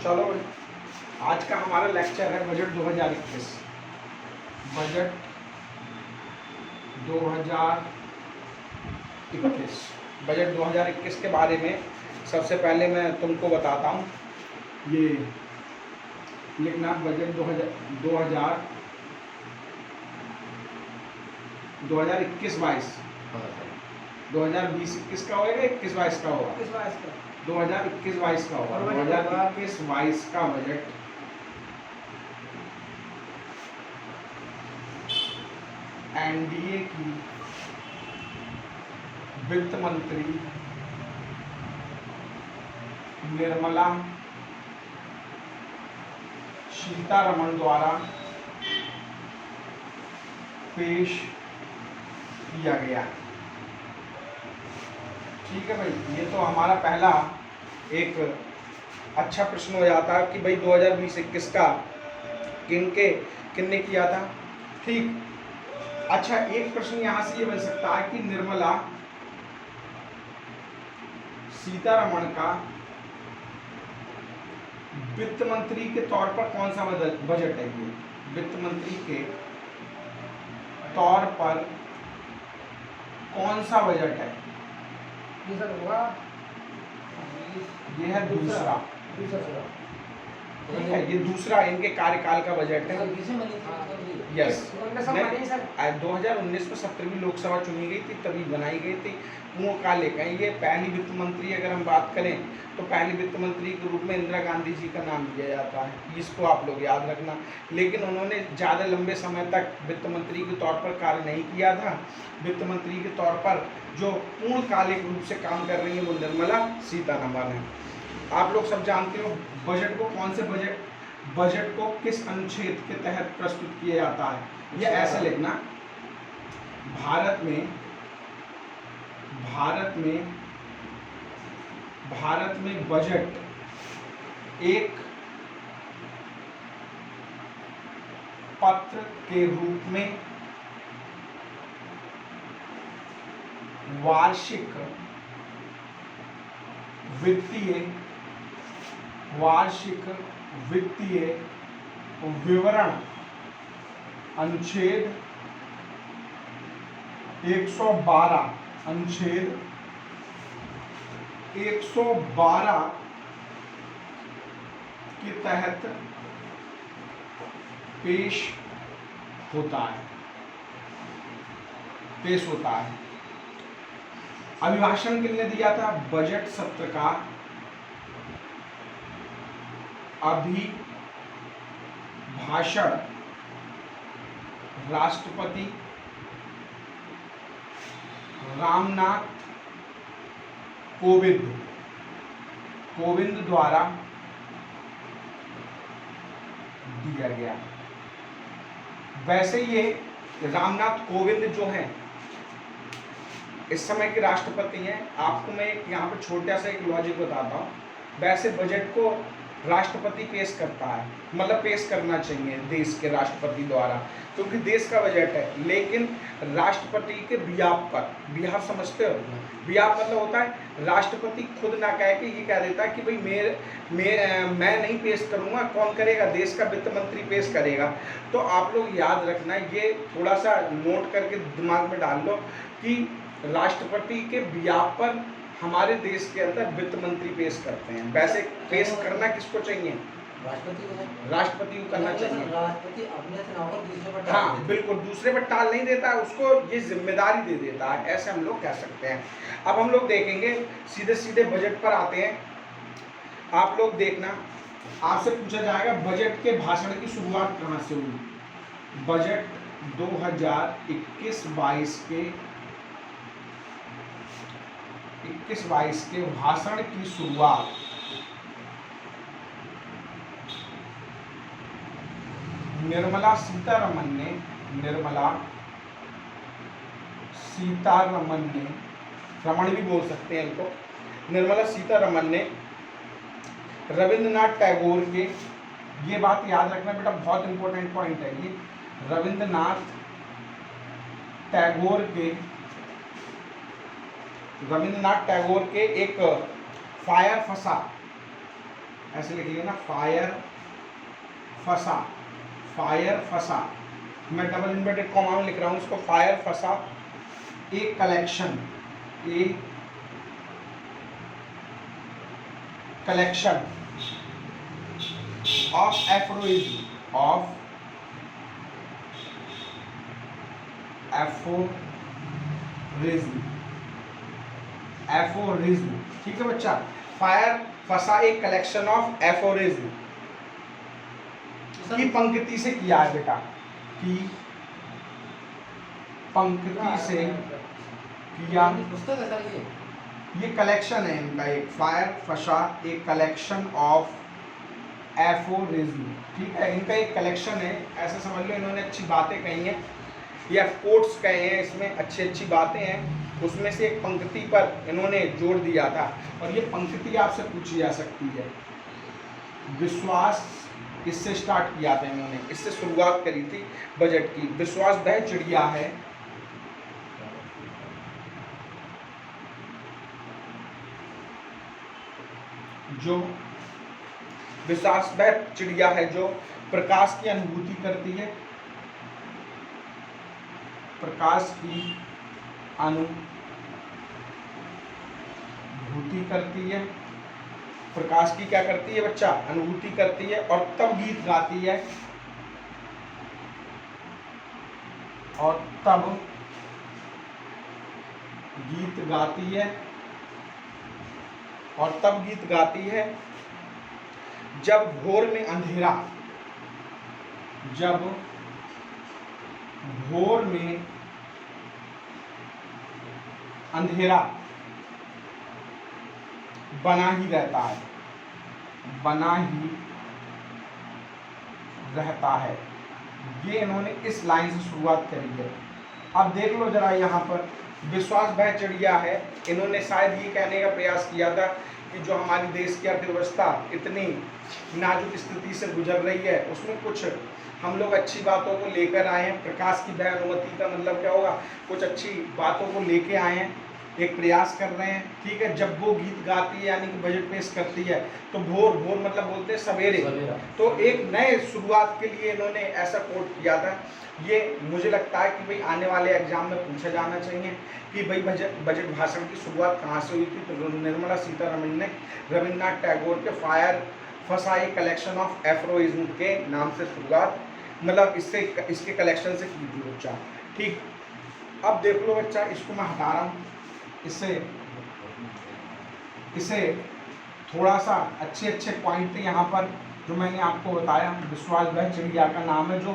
चलो आज का हमारा लेक्चर है बजट 2021। बजट 2021 बजट 2021 के बारे में सबसे पहले मैं तुमको बताता हूँ। ये लिखना बजट 2021-22 2020-21 का होगा, 21-22 का होगा, 2021-22 का होगा। 2021-22 का बजट एनडीए की वित्त मंत्री निर्मला सीतारमण द्वारा पेश किया गया। ठीक है भाई, ये तो हमारा पहला एक अच्छा प्रश्न हो जाता है कि भाई 2020-21 का किनने किया था। ठीक, अच्छा एक प्रश्न यहाँ से ये बन सकता है कि निर्मला सीतारमण का वित्त मंत्री के तौर पर कौन सा बजट है। ये वित्त मंत्री के तौर पर कौन सा बजट है। ये है दूसरा, ठीक है, ये दूसरा इनके कार्यकाल का बजट है। यस, 2019 में 17वीं लोकसभा चुनी गई थी, तभी बनाई गई थी। पूर्णकालिक है ये। पहली वित्त मंत्री अगर हम बात करें तो पहली वित्त मंत्री के रूप में इंदिरा गांधी जी का नाम लिया जाता है, इसको आप लोग याद रखना। लेकिन उन्होंने ज़्यादा लंबे समय तक वित्त मंत्री के तौर पर कार्य नहीं किया था। वित्त मंत्री के तौर पर जो पूर्णकालिक रूप से काम कर रही है वो निर्मला सीतारमण है। आप लोग सब जानते हो बजट को कौन से बजट को किस अनुच्छेद के तहत प्रस्तुत किया जाता है। यह ऐसे लिखना, भारत में बजट एक पत्र के रूप में वार्षिक वित्तीय विवरण अनुच्छेद 112 के तहत पेश होता है। अभिभाषण किसने दिया था। बजट सत्र का अभिभाषण राष्ट्रपति रामनाथ कोविंद द्वारा दिया गया। वैसे ये रामनाथ कोविंद जो हैं इस समय के राष्ट्रपति हैं। आपको मैं यहाँ पर छोटा सा एक लॉजिक बताता हूँ। वैसे बजट को राष्ट्रपति पेश करता है, मतलब पेश करना चाहिए देश के राष्ट्रपति द्वारा, क्योंकि देश का बजट है। लेकिन राष्ट्रपति के बिहाफ समझते हो। बिहाफ मतलब होता है राष्ट्रपति खुद ना कह के ये कह देता है कि भाई मैं नहीं पेश करूंगा, कौन करेगा, देश का वित्त मंत्री पेश करेगा। तो आप लोग याद रखना, ये थोड़ा सा नोट करके दिमाग में डाल लो कि राष्ट्रपति के बिहाफ पर हमारे देश के अंदर वित्त मंत्री पेश करते हैं। वैसे पेश करना किसको चाहिए, राष्ट्रपति को करना चाहिए। राष्ट्रपति अपने से ना होकर दूसरे पर, हाँ बिल्कुल, दूसरे पर टाल नहीं देता है, उसको ये जिम्मेदारी दे देता है, ऐसे हम लोग कह सकते हैं। अब हम लोग देखेंगे, सीधे बजट पर आते हैं। आप लोग देखना, आपसे पूछा जाएगा बजट के भाषण की शुरुआत कहाँ से हुई। बजट 2021-22 के भाषण की शुरुआत निर्मला सीतारमण ने, रमण भी बोल सकते हैं इनको, निर्मला सीतारमण ने रविंद्रनाथ टैगोर के, ये बात याद रखना बेटा, बहुत इंपॉर्टेंट पॉइंट है ये, रविंद्रनाथ टैगोर के एक फायर फसा ऐसे लिख लिया ना, फायर फसा, फायर फसा, मैं डबल इन्वर्टेड कॉमा में लिख रहा हूँ इसको, फायर फसा एक कलेक्शन, एक collection of aphorism, of aphorism, aphorism, ठीक है बच्चा। फायर फसा एक कलेक्शन ऑफ एफोरिज्म की पंक्ति से किया है बेटा, की पंक्ति से किया। पुस्तक है सर ये कलेक्शन है इनका, एक फायर फसा एक कलेक्शन ऑफ एफोरिज्म, ठीक है, इनका एक कलेक्शन है, ऐसा समझ लो इन्होंने अच्छी बातें कही हैं या कोट्स कहे हैं, इसमें अच्छी अच्छी बातें हैं, उसमें से एक पंक्ति पर इन्होंने जोड़ दिया था, और ये पंक्ति आपसे पूछी जा सकती है। विश्वास, इससे स्टार्ट किया था इन्होंने, इससे शुरुआत करी थी बजट की। विश्वास वह चिड़िया है जो, विश्वास वह चिड़िया है जो प्रकाश की अनुभूति करती है, प्रकाश की अनुभूति करती है, प्रकाश की क्या करती है बच्चा, अनुभूति करती है, और तब गीत गाती है, और तब गीत गाती है, और तब गीत गाती है जब भोर में अंधेरा, जब भोर में अंधेरा बना ही रहता है, बना ही रहता है। ये इन्होंने इस लाइन से शुरुआत करी है। अब देख लो जरा यहाँ पर, विश्वास वह चिड़िया है, इन्होंने शायद ये कहने का प्रयास किया था कि जो हमारी देश की अर्थव्यवस्था इतनी नाजुक स्थिति से गुजर रही है, उसमें कुछ हम लोग अच्छी बातों को लेकर आए हैं। प्रकाश की वह अनुमति का मतलब क्या होगा, कुछ अच्छी बातों को लेके आए हैं, एक प्रयास कर रहे हैं, ठीक है। जब वो गीत गाती है यानी कि बजट पेश करती है, तो भोर, भोर मतलब बोलते हैं सवेरे, तो एक नए शुरुआत के लिए इन्होंने ऐसा कोट किया था। ये मुझे लगता है कि भाई आने वाले एग्जाम में पूछा जाना चाहिए कि भाई बजट भाषण की शुरुआत कहाँ से हुई थी, तो निर्मला सीतारमण ने रविन्द्रनाथ टैगोर के फायर फसा ए कलेक्शन ऑफ एफ्रोइज्म के नाम से शुरुआत, मतलब इसके कलेक्शन से की थी बच्चा, ठीक। अब देख लो बच्चा, इसको मैं हटा रहा हूँ, इसे थोड़ा सा अच्छे पॉइंट थे यहाँ पर जो मैंने आपको बताया। विश्वास वह चिड़िया का नाम है जो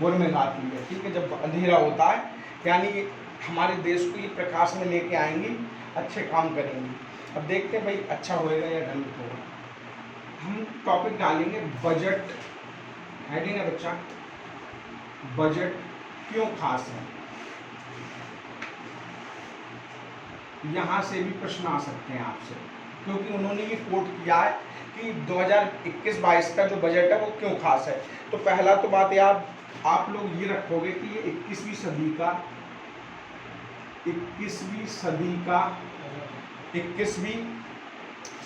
भोर में गाती है, ठीक है, जब अंधेरा होता है, यानी हमारे देश को ये प्रकाश में लेके आएंगी, अच्छे काम करेंगी। अब देखते हैं भाई अच्छा होएगा या गलत होगा। हम टॉपिक डालेंगे बजट, हेडिंग है बच्चा, बजट क्यों खास है। यहाँ से भी प्रश्न आ सकते हैं आपसे, क्योंकि उन्होंने ये कोट किया है कि 2021-22 का जो बजट है वो क्यों खास है। तो पहला तो बात यार आप लोग ये रखोगे कि ये 21वीं सदी का 21वीं सदी का 21वीं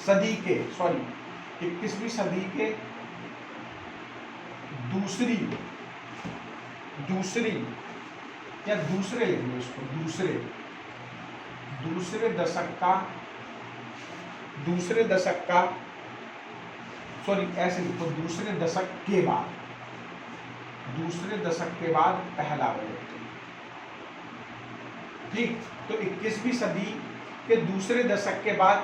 सदी के सॉरी 21वीं सदी के दूसरी या दूसरे लिख लो इसको, दूसरे दशक का सॉरी ऐसे लिखो, दूसरे दशक के बाद पहला बजट, ठीक। तो 21वीं सदी के दूसरे दशक के बाद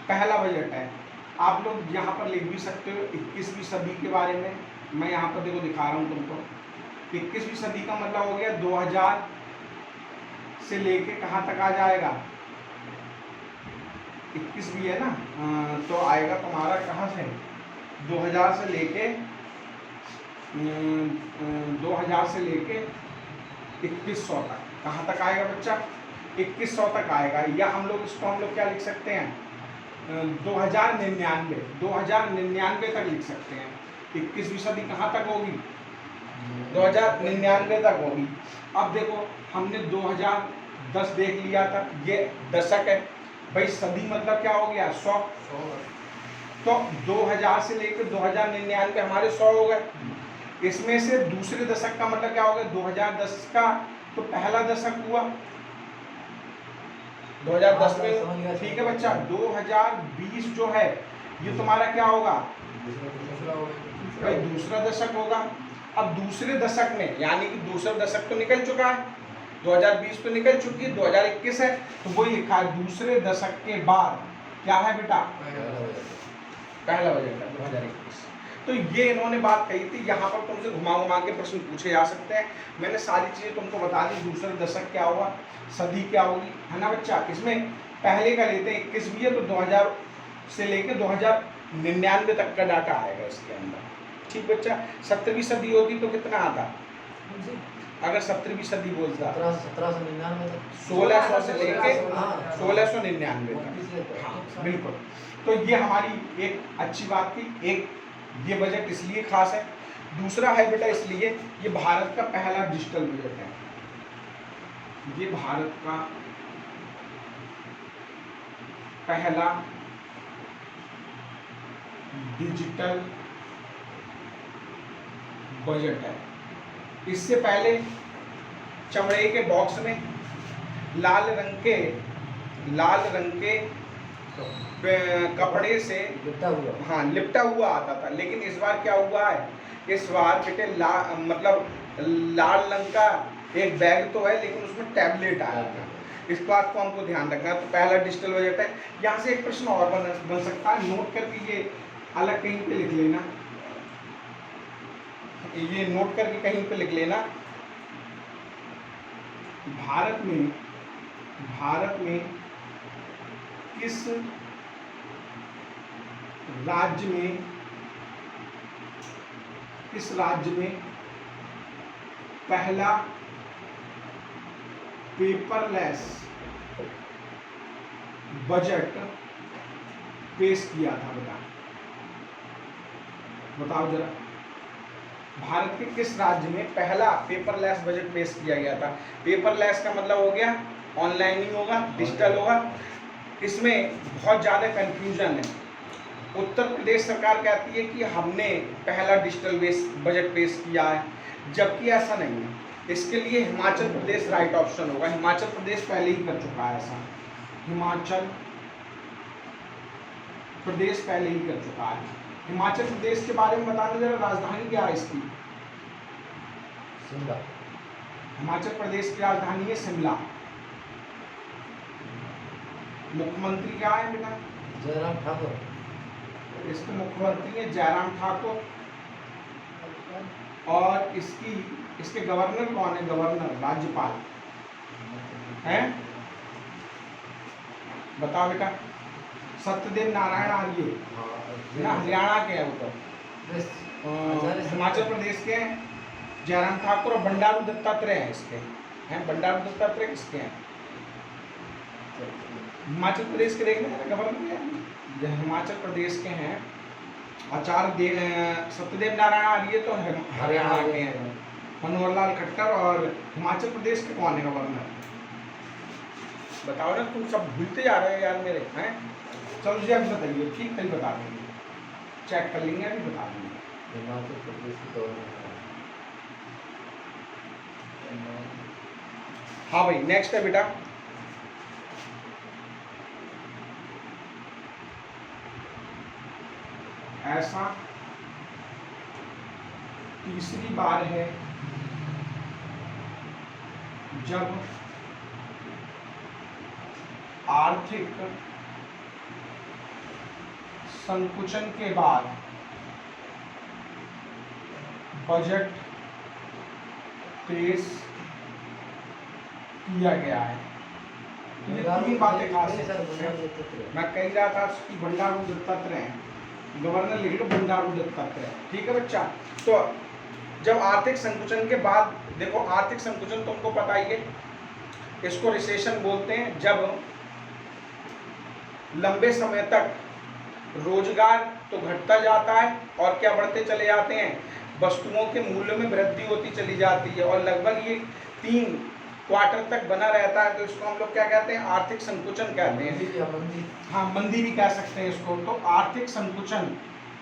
पहला बजट है। आप लोग यहाँ पर लिख भी सकते हो 21वीं सदी के बारे में, मैं यहाँ पर देखो दिखा रहा हूँ तुमको। 21वीं सदी का मतलब हो गया 2000 से लेके कहाँ तक आ जाएगा, 21 भी है ना, तो आएगा तुम्हारा कहाँ से, 2000 से लेके 2100 तक, कहाँ तक आएगा बच्चा, 2100 तक आएगा। या हम लोग क्या लिख सकते हैं, 2099 तक लिख सकते हैं। 21वीं सदी कहाँ तक होगी, 2099 तक होगी। अब देखो हमने 2010 देख लिया था, ये दशक है भाई, सदी मतलब क्या हो गया 100, तो 2000 से लेकर 2099 हमारे 100 हो गए। इसमें से दूसरे दशक का मतलब क्या होगा, 2010 का तो पहला दशक हुआ 2010 समझ गया। में, ठीक है बच्चा। 2020 जो है ये तुम्हारा क्या होगा भाई, दूसरा दशक होगा। अब दूसरे दशक में यानी कि दूसरा दशक तो निकल चुका है, 2020 तो निकल चुकी है, 2021 है, तो वही लिखा है दूसरे दशक के बाद क्या है बेटा, पहला बजट है 2021। तो ये इन्होंने बात कही थी। यहाँ पर तुमसे घुमा घुमा के प्रश्न पूछे जा सकते हैं। मैंने सारी चीजें तुमको बता दी, दूसरा दशक क्या होगा, सदी क्या होगी, है ना बच्चा। इसमें पहले का लेते हैं 21 भी है तो 2000 से लेकर 2099 तक का डाटा आएगा इसके अंदर, ठीक बच्चा। 17वीं सदी होती तो कितना आता, अगर 17वीं सदी बोलता 1600 से लेके 1699 तक, हाँ बिल्कुल। तो ये हमारी एक अच्छी बात थी। एक ये बजट इसलिए खास है, दूसरा है बेटा इसलिए ये भारत का पहला डिजिटल बजट है। ये भारत का पहला डिजिटल बजट है। इससे पहले चमड़े के बॉक्स में लाल रंग के कपड़े से हाँ लिपटा हुआ आता था, लेकिन इस बार क्या हुआ है, इस बार बेटे मतलब लाल रंग का एक बैग तो है लेकिन उसमें टैबलेट आया था। इस बात को हमको ध्यान रखना है। तो पहला डिजिटल बजट है। यहाँ से एक प्रश्न और बन सकता है, नोट करके ये अलग कहीं पे लिख लेना, ये नोट करके कहीं पे लिख लेना। भारत में किस राज्य में पहला पेपरलेस बजट पेश किया था, बताओ जरा। भारत के किस राज्य में पहला पेपरलेस बजट पेश किया गया था। पेपरलेस का मतलब हो गया ऑनलाइन ही होगा, डिजिटल होगा। इसमें बहुत ज़्यादा कंफ्यूजन है। उत्तर प्रदेश सरकार कहती है कि हमने पहला डिजिटल बजट पेश किया है, जबकि ऐसा नहीं है। इसके लिए हिमाचल प्रदेश राइट ऑप्शन होगा। हिमाचल प्रदेश पहले ही कर चुका है ऐसा, हिमाचल प्रदेश पहले ही कर चुका है। हिमाचल प्रदेश के बारे में बताने जरा, राजधानी क्या है इसकी, शिमला। हिमाचल प्रदेश की राजधानी है शिमला। मुख्यमंत्री क्या है बेटा, जयराम ठाकुर। इसके मुख्यमंत्री है जयराम ठाकुर। और इसके गवर्नर कौन है, गवर्नर राज्यपाल हैं, बताओ बेटा। सत्यदेव नारायण आर्य ना, हरियाणा के हैं वो तो। हिमाचल प्रदेश के हैं जयराम ठाकुर और बंडारू दत्तात्रेय हैं इसके, हैं बंडारू दत्तात्रेय किसके हैं, हिमाचल प्रदेश के देख लें गवर्नर हैं, हिमाचल प्रदेश के हैं। आचार्य सत्यदेव नारायण आर्य तो हरियाणा के हैं, मनोहर लाल खट्टर। और हिमाचल प्रदेश के कौन है गवर्नर, बताओ ना, तुम सब भूलते जा रहे हो यार मेरे, हैं। चलो जी अभी बताइए, ठीक तभी बता देंगे, चेक कर लेंगे अभी बता देंगे। हिमाचल प्रदेश की गवर्नर। हाँ भाई नेक्स्ट है बेटा, ऐसा तीसरी बार है जब आर्थिक संकुचन के बाद बजट पेश किया गया है। ये तीन बातें खास हैं। मैं कह रहा था कि बंडारू दत्तात्रेय हैं, गवर्नर लिख लो बंडारू दत्तात्रेय, ठीक है बच्चा। तो जब आर्थिक संकुचन के बाद, देखो आर्थिक संकुचन तुमको पता ही है, इसको रिसेशन बोलते हैं, जब लंबे समय तक रोजगार तो घटता जाता है और क्या बढ़ते चले जाते हैं, वस्तुओं के मूल्य में वृद्धि होती चली जाती है। और लगभग ये 3 क्वार्टर तक बना रहता है तो इसको हम लोग क्या कहते हैं, आर्थिक संकुचन कहते हैं। मंदी या मंदी। हाँ, मंदी भी कह सकते हैं इसको। तो आर्थिक संकुचन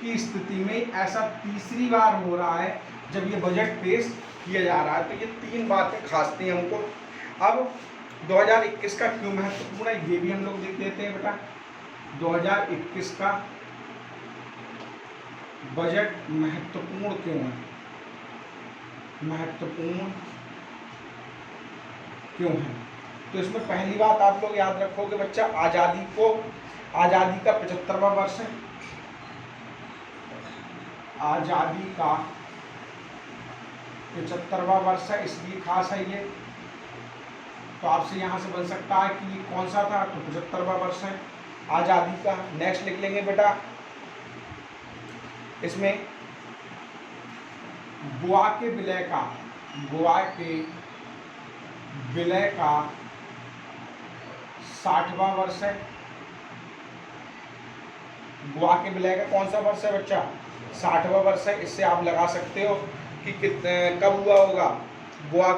की स्थिति में ऐसा तीसरी बार हो रहा है जब ये बजट पेश किया जा रहा है। तो ये 3 बातें खास थी हमको। अब 2021 का क्यों महत्वपूर्ण है ये भी हम लोग देख लेते हैं बेटा। 2021 का बजट महत्वपूर्ण क्यों है, महत्वपूर्ण क्यों है? तो इसमें पहली बात आप लोग याद रखोगे बच्चा, आज़ादी का 75वां वर्ष है। आज़ादी का 75वां वर्ष है, इसलिए खास है ये। तो आपसे यहाँ से बन सकता है कि ये कौन सा था, तो 75वां वर्ष है आज़ादी का। नेक्स्ट लिख लेंगे बेटा, इसमें गोवा के विलय का 60वां वर्ष है। गोवा के विलय का कौन सा वर्ष है बच्चा, 60वां वर्ष है। इससे आप लगा सकते हो कि कब हुआ होगा गोवा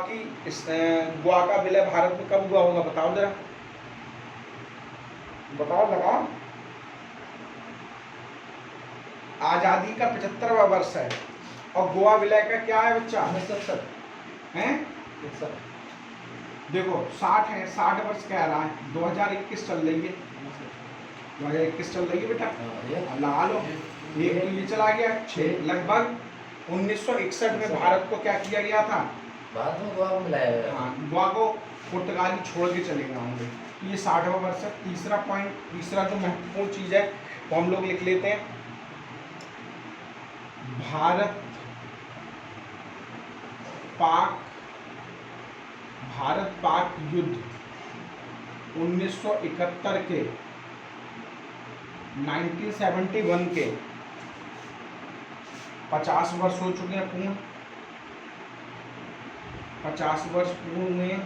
का विलय भारत में कब हुआ होगा, बताओ जरा, बताओ लगाओ। आजादी का 75वां वर्ष है और गोवा विलय का क्या है बच्चा, 69 हैं? 61 देखो 60 है, 60 वर्ष कह रहा है। 2021 चल रही है, 2021 चल रही है बेटा, लगा लो। ये तो ये चला गया 6, लगभग 1961 में भारत को क्या किया गया था, बाद में गोवा को मिलाया गया। हाँ, गोवा को पुर्तगाली छोड़ के चले गए होंगे। तो ये 60वां वर्ष है। तीसरा पॉइंट, तीसरा जो महत्वपूर्ण चीज है वो हम लोग लिख लेते हैं, भारत पाक युद्ध 1971 के 1971 के 50 वर्ष हो चुके हैं पूर्ण, 50 वर्ष पूर्ण हुए।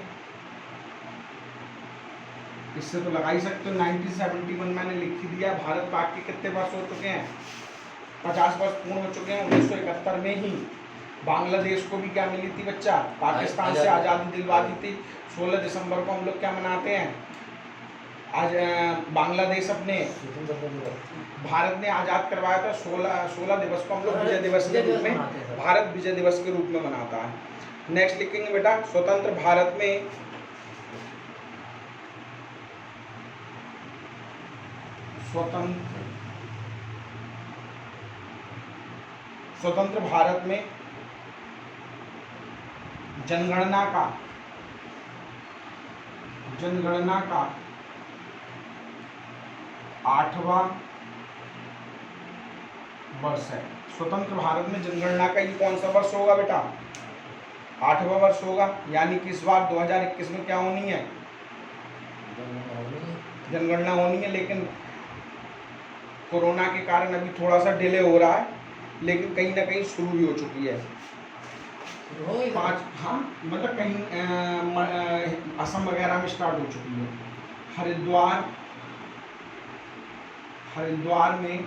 इससे तो लगा ही सकते हो, 1971 मैंने लिख ही दिया। भारत पाक के कितने वर्ष हो चुके हैं, 50 वर्ष पूर्ण हो चुके हैं। 1971 में ही बांग्लादेश को भी क्या मिली थी बच्चा, पाकिस्तान से आज़ादी दिलवा दी थी। 16 दिसंबर को हम लोग क्या मनाते हैं, आज बांग्लादेश अपने भारत ने आज़ाद करवाया था। 16 दिवस को हम लोग विजय दिवस के रूप में, भारत विजय दिवस के रूप में मनाता है। नेक्स्ट लिखेंगे बेटा, स्वतंत्र भारत में स्वतंत्र भारत में जनगणना का 8वां वर्ष है। स्वतंत्र भारत में जनगणना का ये कौन सा वर्ष होगा बेटा, 8वां वर्ष होगा। यानी कि इस बार 2021 में क्या होनी है, जनगणना होनी है। लेकिन कोरोना के कारण अभी थोड़ा सा डिले हो रहा है, लेकिन कहीं ना कहीं शुरू भी हो चुकी है। 5, हाँ मतलब कहीं असम वगैरह में स्टार्ट हो चुकी है। हरिद्वार में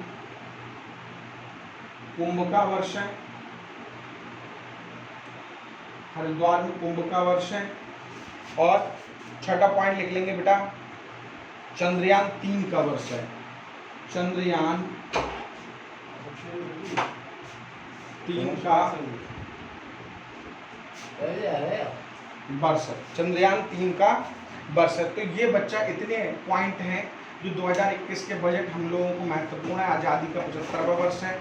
कुंभ का वर्ष है, हरिद्वार में कुंभ का वर्ष है। और छठा पॉइंट लिख लेंगे बेटा, चंद्रयान 3 का वर्ष है। चंद्रयान 3 का वर्ष है, चंद्रयान 3 का वर्ष है। तो ये बच्चा इतने पॉइंट हैं जो 2021 के बजट हम लोगों को महत्वपूर्ण है। आज़ादी का 75वां वर्ष है,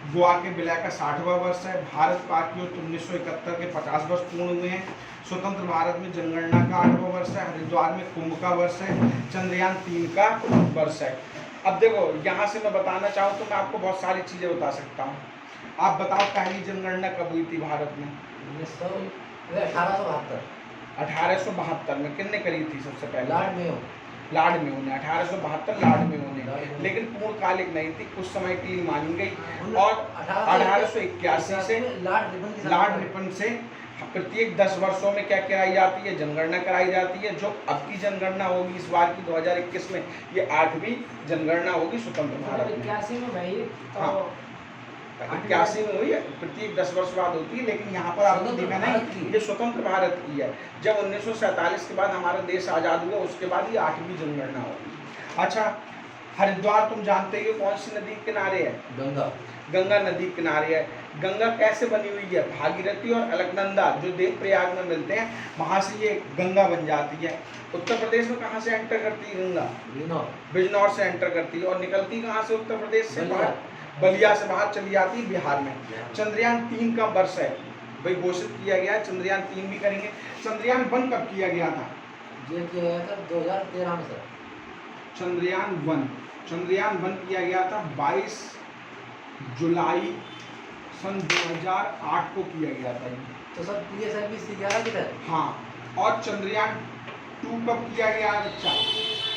गोवा के विलय का 60वां वर्ष है, भारत पाक युद्ध 1971 के 50 वर्ष पूर्ण हुए हैं, स्वतंत्र भारत में जनगणना का 8वां वर्ष है, हरिद्वार में कुंभ का वर्ष है, चंद्रयान 3 का वर्ष है। अब देखो यहाँ से मैं बताना चाहूँ तो मैं आपको बहुत सारी चीज़ें बता सकता हूँ। आप बताओ पहली जनगणना कब हुई थी भारत में, 1872 में। किसने करी थी सबसे पहले, लार्ड मेयो ने 1872 लार्ड मेयो ने। लेकिन पूर्णकालिक नहीं थी, कुछ समय के लिए मानी गई। और 1881 से लॉर्ड रिपन से प्रत्येक 10 वर्षों में क्या कराई जाती है, जनगणना कराई जाती है। जो अब की जनगणना होगी इस बार की 2021 में, ये 8वीं जनगणना होगी स्वतंत्र भारत में। 81 में भाई तो हाँ। 81 में हुई है, प्रत्येक 10 वर्ष बाद होती है, लेकिन यहाँ पर आपने देखा नहीं, ये स्वतंत्र भारत की है। जब 1947 के बाद हमारा देश आज़ाद हुआ, उसके बाद ये 8वीं जनगणना होगी। अच्छा, हरिद्वार तुम जानते ही हो कौन सी नदी के किनारे है? गंगा। गंगा नदी किनारे है। गंगा कैसे बनी हुई है? भागीरथी और अलकनंदा जो देवप्रयाग में मिलते हैं, वहां से ये गंगा बन जाती है। उत्तर प्रदेश में कहाँ से एंटर करती है गंगा? बिजनौर से एंटर करती है। और निकलती कहाँ से? उत्तर प्रदेश से बाहर, बलिया से बाहर चली जाती है बिहार में। चंद्रयान 3 का वर्ष है भाई घोषित किया गया है, चंद्रयान 3 भी करेंगे। चंद्रयान 1 कब किया गया था? ये किया गया था 2013 में सर। चंद्रयान 1 किया गया था 22 जुलाई सन 2008 को किया गया था ये। तो सर PSLV से 11 की तरह। हाँ, और चंद्रयान 2 कब किया गया बच्चा?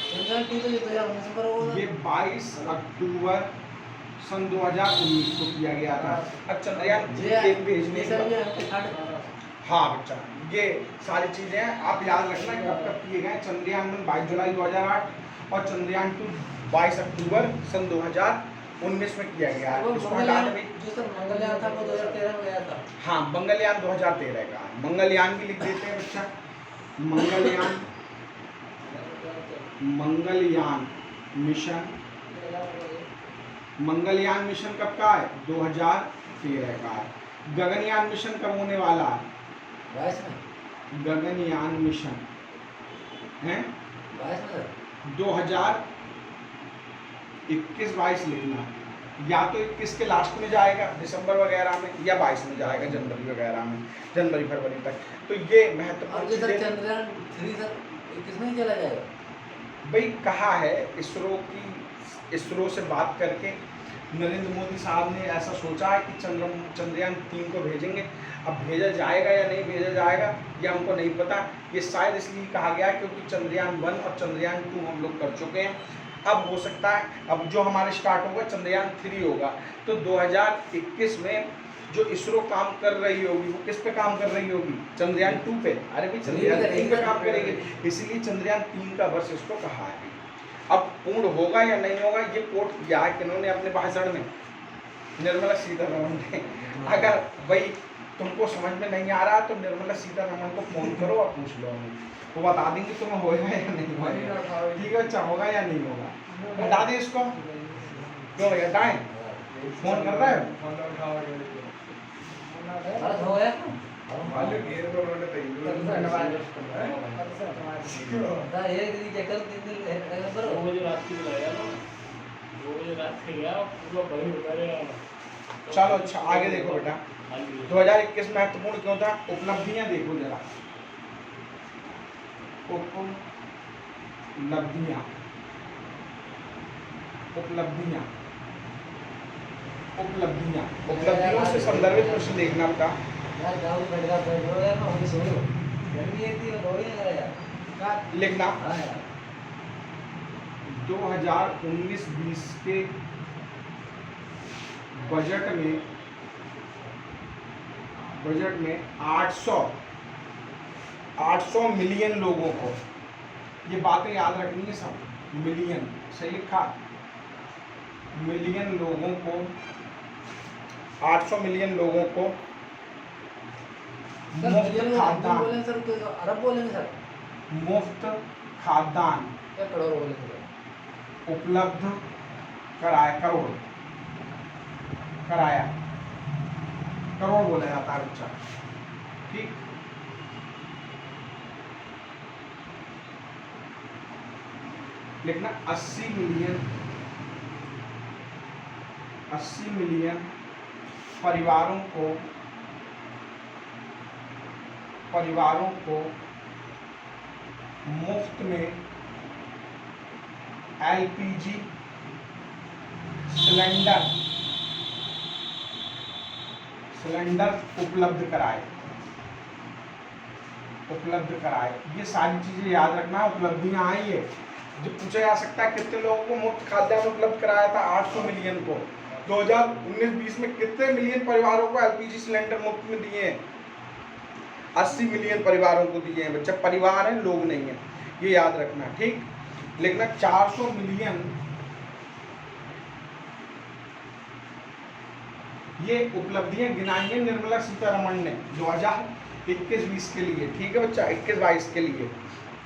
चंद्रयान 2 तो ये 2019 पर होगा। ये 22 अक्टूबर सन 2019 को किया गया था। अब चंद्रयान 3 भेजने का, हाँ बच्चा, ये सारी चीजें हैं, आप याद रखना कब कब किए गए। चंद्रयान 1 22 जुलाई 2008 और चंद्रयान 2 22 अक्टूबर सन 2019 में किया गया है। इसको हटा दें। जो सर मंगलयान था वो 2013 में गया था। हाँ, मंगलयान 2013 का। मंगलयान भी लिख देते हैं बच्चा। मंगलयान मिशन कब का है? 2013 का है। गगनयान मिशन कब होने वाला है? 22 में। गगनयान मिशन है 22 में सर। 2021-22 लिखना, या तो 21 के लास्ट में जाएगा दिसंबर वगैरह में, या 22 में जाएगा जनवरी वगैरह में, जनवरी फरवरी तक। तो ये महत्वपूर्ण चीजें। चंद्रयान 3 सर 21 में ही चला जाएगा भाई। कहा है इसरो से बात करके नरेंद्र मोदी साहब ने ऐसा सोचा है कि चंद्रयान 3 को भेजेंगे। अब भेजा जाएगा या नहीं भेजा जाएगा ये हमको नहीं पता। ये शायद इसलिए कहा गया क्योंकि चंद्रयान 1 और चंद्रयान 2 हम लोग कर चुके हैं। अब हो सकता है अब जो हमारे स्टार्ट होगा चंद्रयान 3 होगा। तो 2021 में जो इसरो काम कर रही होगी वो किस पे काम कर रही होगी? चंद्रयान 2 पे। अरे भाई चंद्रयान 3 पे काम करेगी, इसीलिए चंद्रयान 3 का वर्ष इसको कहा है। अब पूर्ण होगा या नहीं होगा ये कोट किया है किन्होंने अपने भाषण में? निर्मला सीतारमण ने। अगर भाई तुमको समझ में नहीं आ रहा तो निर्मला सीतारमण को फोन करो और पूछ लो, वो बता देंगे तुम्हें होगा या नहीं होगा। ठीक है बच्चा, होगा या नहीं होगा? हटा दे इसको। क्यों भैया हटाएं? फोन कर रहा है? भारत हो गया एक दिन के कल 3 दिन पर वो जो रात की बुलाया ना, वो जो रात के गया पूरा बही उतारेगा। चलो अच्छा आगे देखो बेटा। 2021 महत्वपूर्ण क्यों था? उपलब्धियां देखो जरा। उपलब्धियों से संदर्भित प्रश्न देखना बेटा। यार गांव में बैठ गया ना होगी सो गर्मी एक दिन दौड़ी नहीं करा यार। लिखना हां यार 2019-20 के बजट में 800 मिलियन लोगों को, ये बातें याद रखनी है सब, मिलियन सही लिखा, मिलियन लोगों को, 800 मिलियन लोगों को सर मुफ्त मिलियन खाद्यान्न, बोलेंगे सर तो अरब बोलेंगे सर मुफ्त खाद्यान्न या करोड़ बोलेंगे सर। उपलब्ध कराया, करोड़ बोला जाता है बच्चा। ठीक, लिखना 80 मिलियन परिवारों को मुफ्त में LPG सिलेंडर उपलब्ध कराए। ये सारी चीजें याद रखना, उपलब्धियां आई है। जो पूछा जा सकता है कितने लोगों को मुफ्त खाद्यान्न उपलब्ध कराया था? 800 मिलियन को। 2019-20 में कितने मिलियन परिवारों को LPG सिलेंडर मुफ्त में दिए हैं? 80 मिलियन परिवारों को दिए हैं बच्चा। परिवार है, लोग नहीं है, ये याद रखना। ठीक, लिखना 400 ये उपलब्धियां गिनाई हैं निर्मला सीतारमण ने 2021-20 के लिए, ठीक है बच्चा, 21-22 के लिए।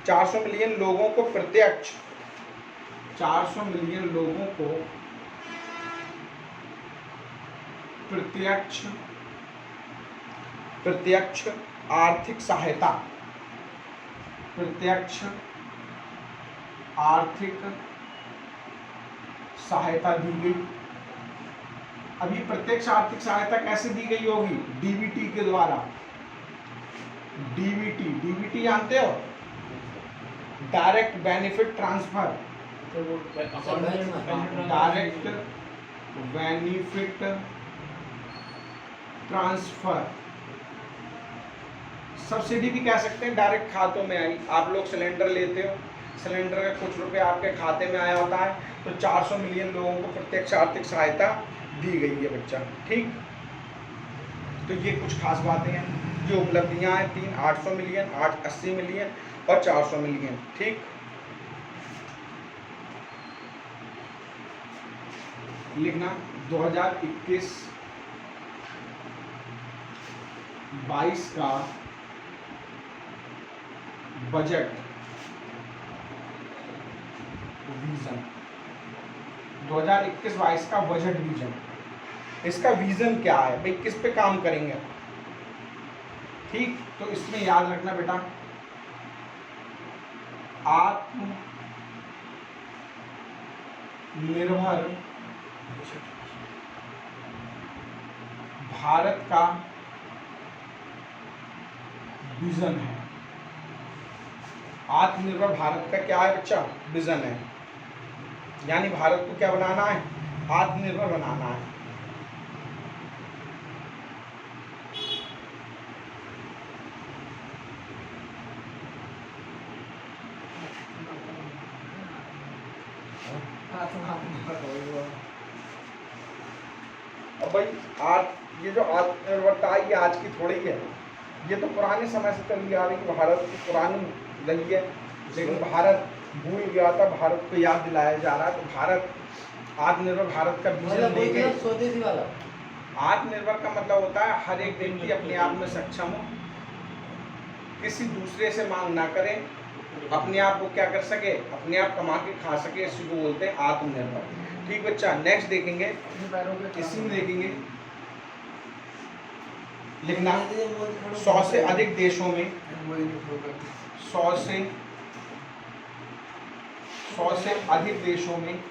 400 मिलियन लोगों को प्रत्यक्ष, 400 मिलियन लोगों को प्रत्यक्ष प्रत्यक्ष आर्थिक सहायता, प्रत्यक्ष आर्थिक सहायता दी गई। अभी प्रत्यक्ष आर्थिक सहायता कैसे दी गई होगी? डीबीटी के द्वारा। डीबीटी जानते हो? डायरेक्ट बेनिफिट ट्रांसफर, तो वो डायरेक्ट बेनिफिट ट्रांसफर। सब्सिडी भी कह सकते हैं, डायरेक्ट खातों में आई। आप लोग सिलेंडर लेते हो, सिलेंडर का कुछ रुपए आपके खाते में आया होता है, तो 400 मिलियन लोगों को प्रत्यक्ष आर्थिक सहायता दी गई है बच्चा, ठीक। तो ये कुछ खास बातें हैं, ये उपलब्धियां हैं तीन, 800 मिलियन, 80 मिलियन और 400 मिलियन, ठीक। लिखना 2021-22 का बजट विजन, 2021-22 का बजट विजन। इसका विजन क्या है भाई, किस पे काम करेंगे, ठीक। तो इसमें याद रखना बेटा, आत्मनिर्भर भारत का विजन है। आत्मनिर्भर भारत का क्या है बच्चा? विजन है। यानी भारत को क्या बनाना है? आत्मनिर्भर बनाना है। अब भाई ये जो आत्मनिर्भरता है, ये आज की थोड़ी है, ये तो पुराने समय से चली आ रही है, भारत की पुरानी रही है, लेकिन भारत भूल गया था, भारत को याद दिलाया जा रहा है। तो भारत आत्मनिर्भर भारत का विजन लेके, स्वदेशी वाला आत्मनिर्भर का मतलब होता है हर एक व्यक्ति अपने आप में सक्षम हो, किसी दूसरे से मांग ना करे, अपने आप को क्या कर सके, अपने आप कमा के खा सके, इसी को बोलते हैं आत्मनिर्भर, ठीक बच्चा। नेक्स्ट देखेंगे, इसी में देखेंगे, लिखना 100 से अधिक देशों में, 100 से अधिक देशों में,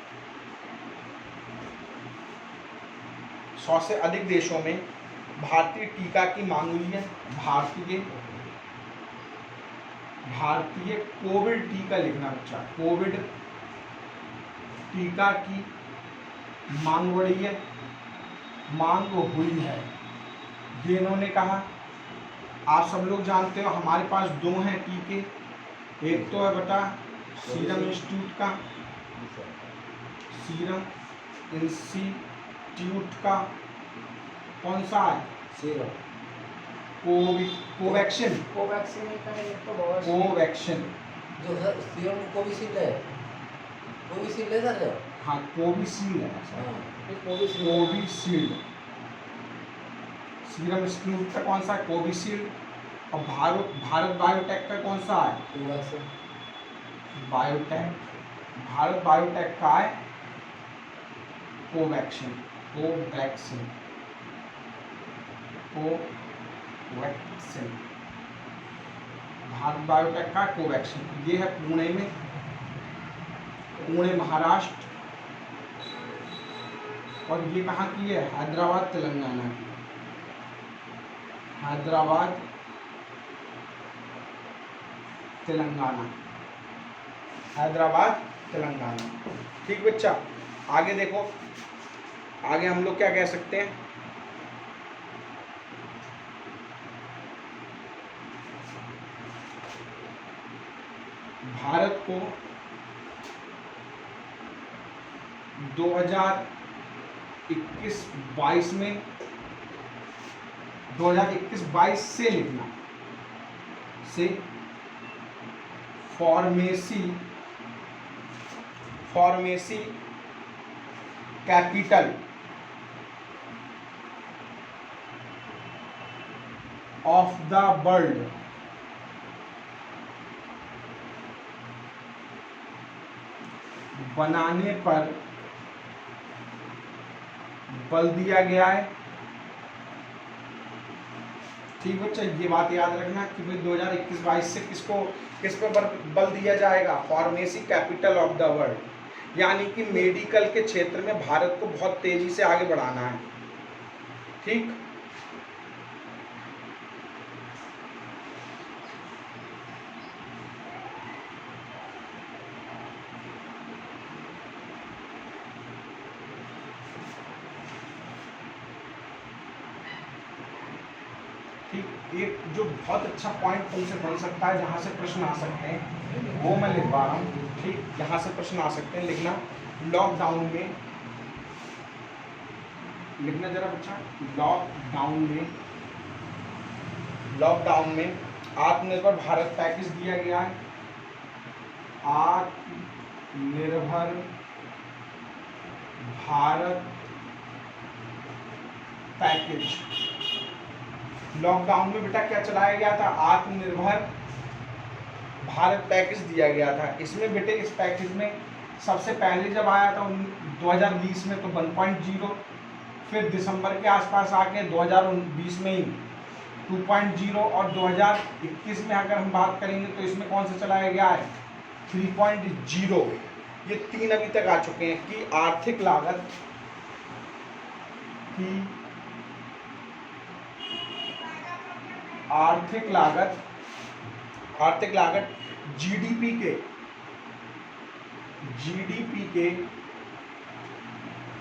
100 से अधिक देशों में भारतीय टीका की मांग हुई है। भारतीय कोविड टीका, लिखना बच्चा, कोविड टीका की मांग बढ़ी है, मांग हुई है, ये इन्होंने कहा। आप सब लोग जानते हो हमारे पास दो हैं टीके, एक तो है बेटा सीरम इंस्टीट्यूट का, सीरम इंस्टीट्यूट का कौन सा है? सीरम कोवैक्सीन, कोवैक्सीन का एक तो बहुत कोवैक्सीन, जो सर सीरम कोविशील्ड है, कोविशील्ड है सर जो, हाँ कोविशील्ड है, हाँ कोविशील्ड। सीरम इंस्टीट्यूट का कौन सा है? कोविशील्ड। और भारत बायोटेक का कौन सा है? कोवैक्सीन। बायोटेक, भारत बायोटेक का है Covaxin, Covaxin, Covaxin, Bharat biotech का कोवैक्सीन। ये है पुणे में, पुणे महाराष्ट्र, और ये कहाँ की है? हैदराबाद तेलंगाना की, हैदराबाद तेलंगाना, हैदराबाद तेलंगाना, ठीक बच्चा। आगे देखो, आगे हम लोग क्या कह सकते हैं, भारत को 2021-22 में, 2021-22 से लिखना, से pharmacy capital of the world बनाने पर बल दिया गया है। ठीक बच्चा, ये बात याद रखना कि भाई 2021-22 से किस पे बल दिया जाएगा, pharmacy capital of the world, यानी कि मेडिकल के क्षेत्र में भारत को बहुत तेजी से आगे बढ़ाना है। ठीक, ठीक, एक जो बहुत अच्छा पॉइंट तुमसे बन सकता है, जहाँ से प्रश्न आ सकते हैं, वो मैं लिखवा रहा हूँ। ठीक, यहाँ से प्रश्न आ सकते हैं, लिखना लॉकडाउन में, लिखना जरा बच्चा, लॉकडाउन में आत्मनिर्भर भारत पैकेज दिया गया है। आत्मनिर्भर भारत पैकेज, लॉकडाउन में बेटा क्या चलाया गया था, आत्मनिर्भर भारत पैकेज दिया गया था। इसमें बेटे इस पैकेज में सबसे पहले जब आया था 2020 में तो 1.0, फिर दिसंबर के आसपास आके 2020 में ही 2.0, और 2021 में अगर हम बात करेंगे तो इसमें कौन सा चलाया गया है, 3.0। ये 3 अभी तक आ चुके हैं कि आर्थिक लागत जीडीपी के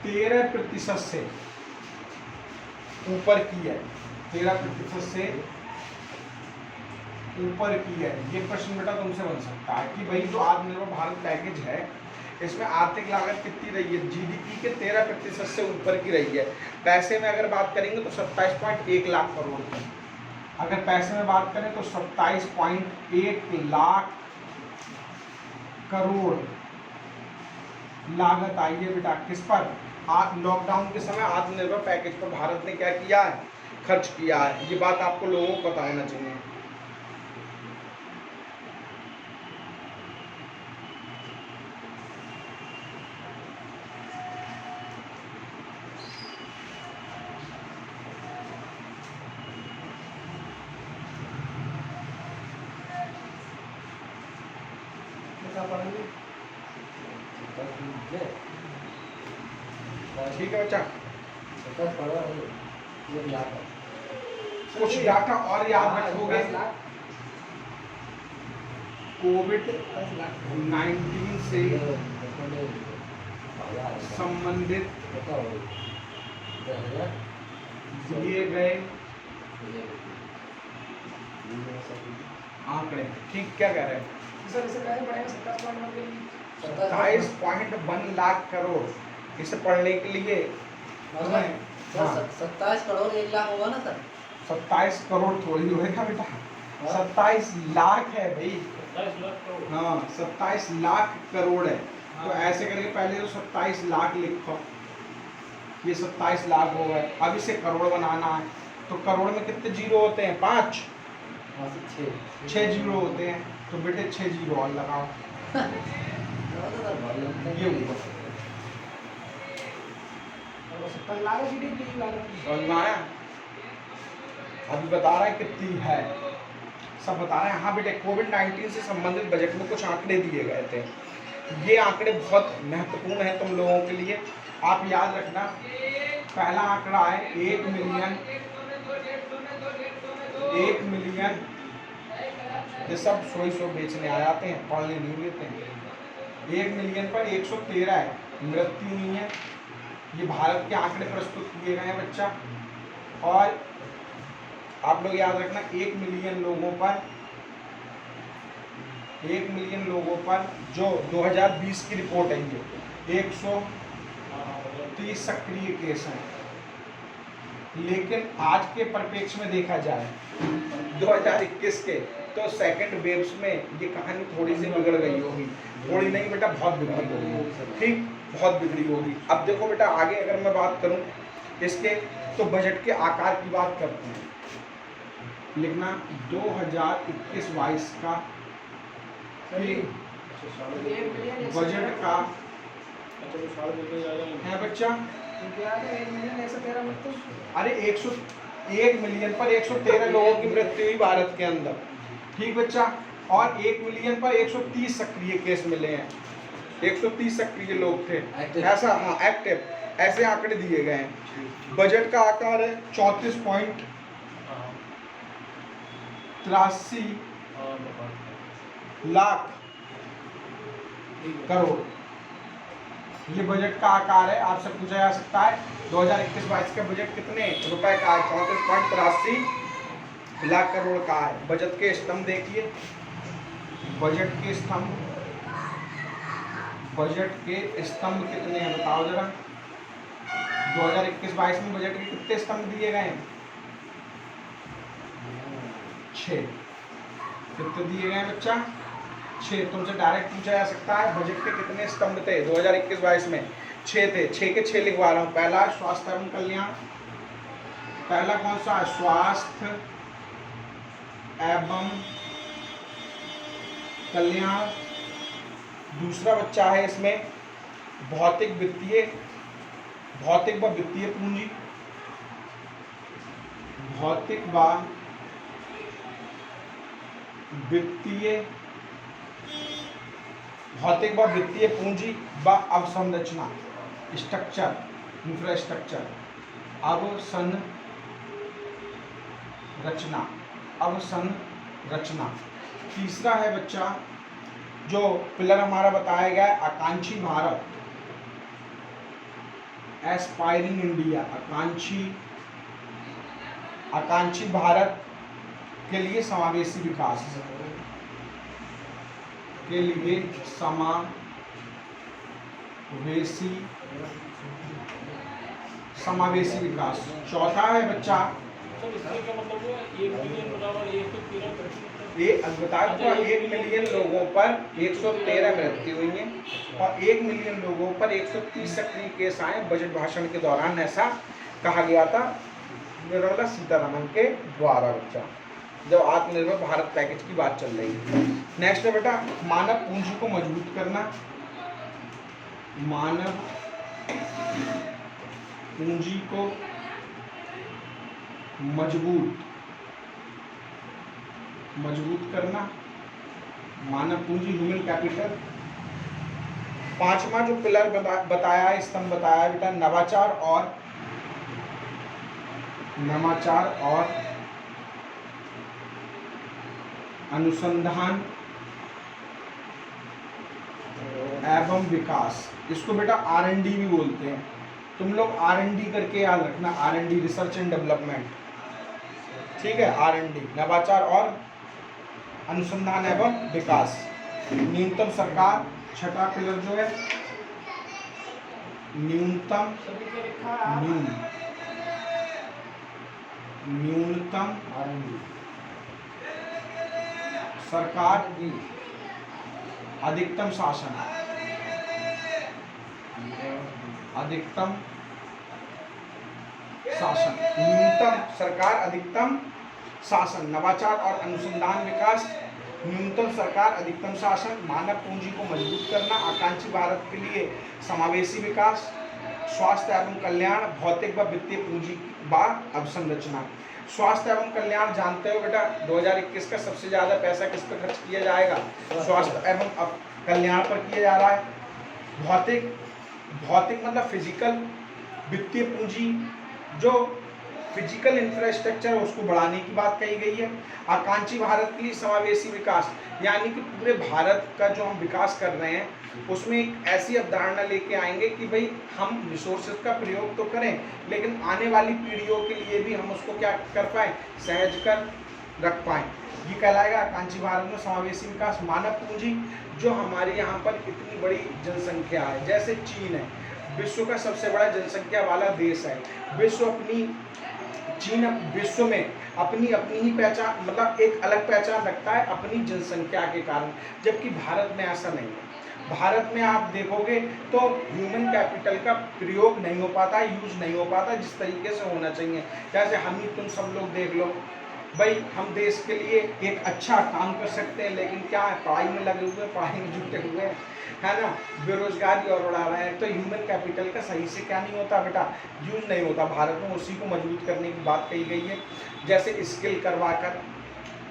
13% से ऊपर की है, 13% से ऊपर की है। ये प्रश्न बेटा तुमसे बन सकता है कि भाई जो आत्मनिर्भर भारत पैकेज है, इसमें आर्थिक लागत कितनी रही है, जीडीपी के 13% से ऊपर की रही है। पैसे में अगर बात करेंगे तो 27.1 लाख करोड़ की, अगर पैसे में बात करें तो 27.1 लाख करोड़ लागत आई है बेटा। किस पर, लॉकडाउन के समय आत्मनिर्भर पैकेज पर भारत ने क्या किया है, खर्च किया है। ये बात आपको लोगों को पता होना चाहिए। ठीक है बच्चा, कुछ डाटा और याद रखोगे। कोविड-19 से संबंधित दिए गए आंकड़े। ठीक, क्या कह रहे हैं, 27.1 लाख करोड़। इसे पढ़ने के लिए तुम्हें 27 करोड़ 1 लाख होगा ना सर? 27 करोड़ थोड़ी होगा बेटा, 27 लाख है भाई। 27 लाख करोड़। हाँ, 27 लाख करोड़ है। तो ऐसे करके पहले तो 27 लाख लिखो, ये 27 लाख हो गए। अब इसे करोड़ बनाना है तो करोड़ में कितने जीरो होते हैं, 5, 6 जीरो होते हैं। तो बेटे 6 जीरो और लगाओ, ये हुआ। समझ में आया? अभी बता रहा है कितनी है, सब बता रहे हैं। हाँ बेटे, कोविड-19 से संबंधित बजट में कुछ आंकड़े दिए गए थे। ये आंकड़े बहुत महत्वपूर्ण हैं तुम लोगों के लिए, आप याद रखना। पहला आंकड़ा है 1 मिलियन। ये सब सौ बेचने आ जाते हैं, पढ़ने नहीं देते हैं। 1 मिलियन पर 113 है मृत्यु हुई है। ये भारत के आंकड़े प्रस्तुत किए गए हैं बच्चा। और आप लोग याद रखना, 1 मिलियन लोगों पर जो 2020 की रिपोर्ट है, ये 130 सक्रिय केस हैं। लेकिन आज के परिप्रेक्ष्य में देखा जाए 2021 के, तो सेकंड वेव्स में ये कहानी थोड़ी सी बिगड़ गई होगी। थोड़ी नहीं बेटा, बहुत बिगड़ी होगी। ठीक, बहुत बिगड़ी होगी। अब देखो बेटा, आगे अगर मैं बात करूं इसके, तो बजट के आकार की बात करते हैं। लिखना 2021-22 का सही। कि अच्छा, साढ़े तो 1 मिलियन 113 बजट का अच्छा, तो साढ़े 2 आ जाएंगे। है बच्चा। क्योंकि आ गया 1 मिलियन 113 मतलब अरे 1 मिलियन पर 113 लोगों की मृत्यु हुई भारत के अंदर, ठीक बच्चा। और 1 मिलियन पर 130 सक्रिय केस मिले हैं, 130 सक्रिय लोग थे Active। ऐसा, हाँ एक्टिव, ऐसे आंकड़े दिए गए हैं। बजट का आकार है 34.83 हाँ, लाख ठीक है। करोड़, ये बजट का आकार है। आपसे पूछा जा सकता है 2021-22 का बजट कितने रुपए का है? 34.83 लाख करोड़ का है। बजट के स्तंभ देखिए, बजट के स्तंभ, बजट के स्तंभ कितने हैं बताओ जरा। 2021-22 में बजट के कितने स्तंभ दिए गए हैं? 6। कितने दिए गए हैं बच्चा? 6। तुमसे डायरेक्ट पूछा जा सकता है बजट के कितने स्तंभ थे 2021-22 में? 6 थे। 6 के 6 लिखवा रहा हूँ। पहला स्वास्थ्य एवं कल्याण, पहला कौन सा है? स्वास्थ्य एवं कल्याण। दूसरा बच्चा है इसमें भौतिक वित्तीय, भौतिक व वित्तीय पूंजी, भौतिक व वित्तीय, भौतिक व वित्तीय पूंजी व अवसंरचना, स्ट्रक्चर, इंफ्रास्ट्रक्चर, अवसंरचना, अवसंरचना। तीसरा है बच्चा जो पिलर हमारा बताया गया है आकांक्षी भारत, एस्पायरिंग इंडिया, आकांक्षी भारत के लिए समावेशी विकास, के लिए समावेशी विकास। चौथा है बच्चा सर, इसका क्या मतलब हुआ? 1 मिलियन बराबर 113 करके मतलब? ये बताया तो 1 मिलियन लोगों पर 113 मृत्यु हुई है और 1 मिलियन लोगों पर 130 सक्रिय केस आए बजट भाषण के दौरान, ऐसा कहा गया था निर्मला सीतारमण के द्वारा बच्चा, जब आत्मनिर्भर भारत पैकेज की बात चल रही है। नेक्स्ट है बेटा मानव पूंजी को मजबूत करना, मानव पूंजी को मजबूत करना, मानव पूंजी, ह्यूमन कैपिटल। पांचवा जो पिलर बताया, स्तंभ बताया बेटा नवाचार और अनुसंधान एवं विकास। इसको बेटा R&D भी बोलते हैं। तुम लोग R&D करके याद रखना, R&D रिसर्च एंड डेवलपमेंट, ठीक है। R&D नवाचार और अनुसंधान एवं विकास। न्यूनतम सरकार, छठा पिलर जो है न्यूनतम सरकार, अधिकतम शासन, न्यूनतम सरकार, अधिकतम शासन, नवाचार और अनुसंधान विकास, न्यूनतम सरकार, अधिकतम शासन, मानव पूंजी को मजबूत करना, आकांक्षी भारत के लिए समावेशी विकास, स्वास्थ्य एवं कल्याण, भौतिक व वित्तीय पूंजी व अवसंरचना। स्वास्थ्य एवं कल्याण जानते हो बेटा 2021 का सबसे ज्यादा पैसा किस पर खर्च किया जाएगा? स्वास्थ्य एवं कल्याण पर किया जा रहा है। भौतिक मतलब फिजिकल, वित्तीय पूंजी जो फिजिकल इंफ्रास्ट्रक्चर है उसको बढ़ाने की बात कही गई है। आकांक्षी भारत के लिए समावेशी विकास यानी कि पूरे भारत का जो हम विकास कर रहे हैं उसमें एक ऐसी अवधारणा लेके आएंगे कि भाई हम रिसोर्सेज का प्रयोग तो करें लेकिन आने वाली पीढ़ियों के लिए भी हम उसको क्या कर पाएँ, सहज कर रख पाएँ। ये कहलाएगा आकांक्षी भारत में समावेशी विकास। मानव पूंजी जो हमारे यहाँ पर इतनी बड़ी जनसंख्या है, जैसे चीन है विश्व का सबसे बड़ा जनसंख्या वाला देश है, चीन विश्व में अपनी ही पहचान मतलब एक अलग पहचान रखता है अपनी जनसंख्या के कारण, जबकि भारत में ऐसा नहीं है। भारत में आप देखोगे तो ह्यूमन कैपिटल का प्रयोग नहीं हो पाता, यूज नहीं हो पाता जिस तरीके से होना चाहिए। जैसे हम ही तुम सब लोग देख लो, भाई हम देश के लिए एक अच्छा काम कर सकते हैं, लेकिन क्या है, पढ़ाई में लगे हुए, पढ़ाई में जुटे हुए हैं, है ना, बेरोजगारी और उड़ा रहे हैं। तो ह्यूमन कैपिटल का सही से क्या नहीं होता बेटा, यूज नहीं होता। भारत में उसी को मजबूत करने की बात कही गई है, जैसे स्किल करवा कर,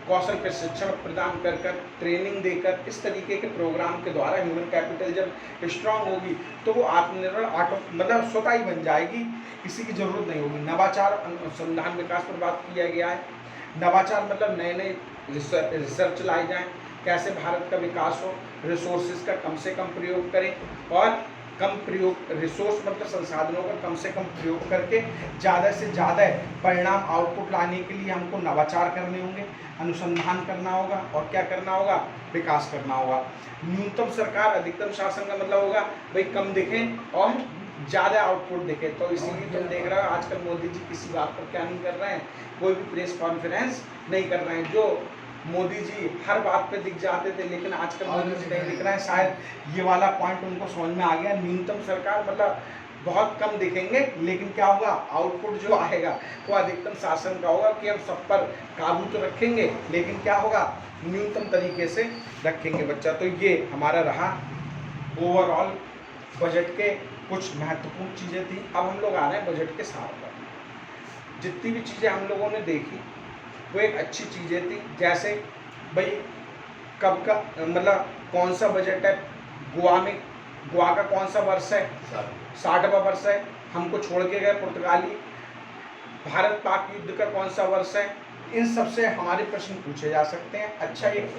कौशल प्रशिक्षण प्रदान कर कर, ट्रेनिंग देकर, इस तरीके के प्रोग्राम के द्वारा ह्यूमन कैपिटल जब स्ट्रांग होगी तो वो आत्मनिर्भर मतलब स्वतः ही बन जाएगी, किसी की जरूरत नहीं होगी। नवाचार अनुसंधान विकास पर बात किया गया है। नवाचार मतलब नए नए रिसर्च लाई जाएं, कैसे भारत का विकास हो, रिसोर्सेज का कम से कम प्रयोग करें, और कम प्रयोग, रिसोर्स मतलब संसाधनों का कम से कम प्रयोग करके ज़्यादा से ज़्यादा परिणाम आउटपुट लाने के लिए हमको नवाचार करने होंगे, अनुसंधान करना होगा, और क्या करना होगा, विकास करना होगा। न्यूनतम सरकार अधिकतम शासन का मतलब होगा भाई कम दिखें और ज़्यादा आउटपुट दिखे। तो इसीलिए तुम देख रहे हो आजकल मोदी जी किसी बात पर क्या नहीं कर रहे हैं, कोई भी प्रेस कॉन्फ्रेंस नहीं कर रहे हैं। जो मोदी जी हर बात पे दिख जाते थे, लेकिन आजकल मोदी जी नहीं दिख रहे हैं। शायद ये वाला पॉइंट उनको समझ में आ गया। न्यूनतम सरकार मतलब बहुत कम दिखेंगे, लेकिन क्या होगा, आउटपुट जो आएगा वो अधिकतम शासन का होगा, कि हम सब पर काबू तो रखेंगे, लेकिन क्या होगा, न्यूनतम तरीके से रखेंगे बच्चा। तो ये हमारा रहा ओवरऑल बजट के कुछ महत्वपूर्ण चीज़ें थी। अब हम लोग आ रहे हैं बजट के सार पर। जितनी भी चीज़ें हम लोगों ने देखी वो एक अच्छी चीज़ें थी, जैसे भाई कब का मतलब कौन सा बजट है, गोवा का कौन सा वर्ष है, 60वां वर्ष है, हमको छोड़ के गए पुर्तगाली। भारत पाक युद्ध का कौन सा वर्ष है, इन सब से हमारे प्रश्न पूछे जा सकते हैं। अच्छा एक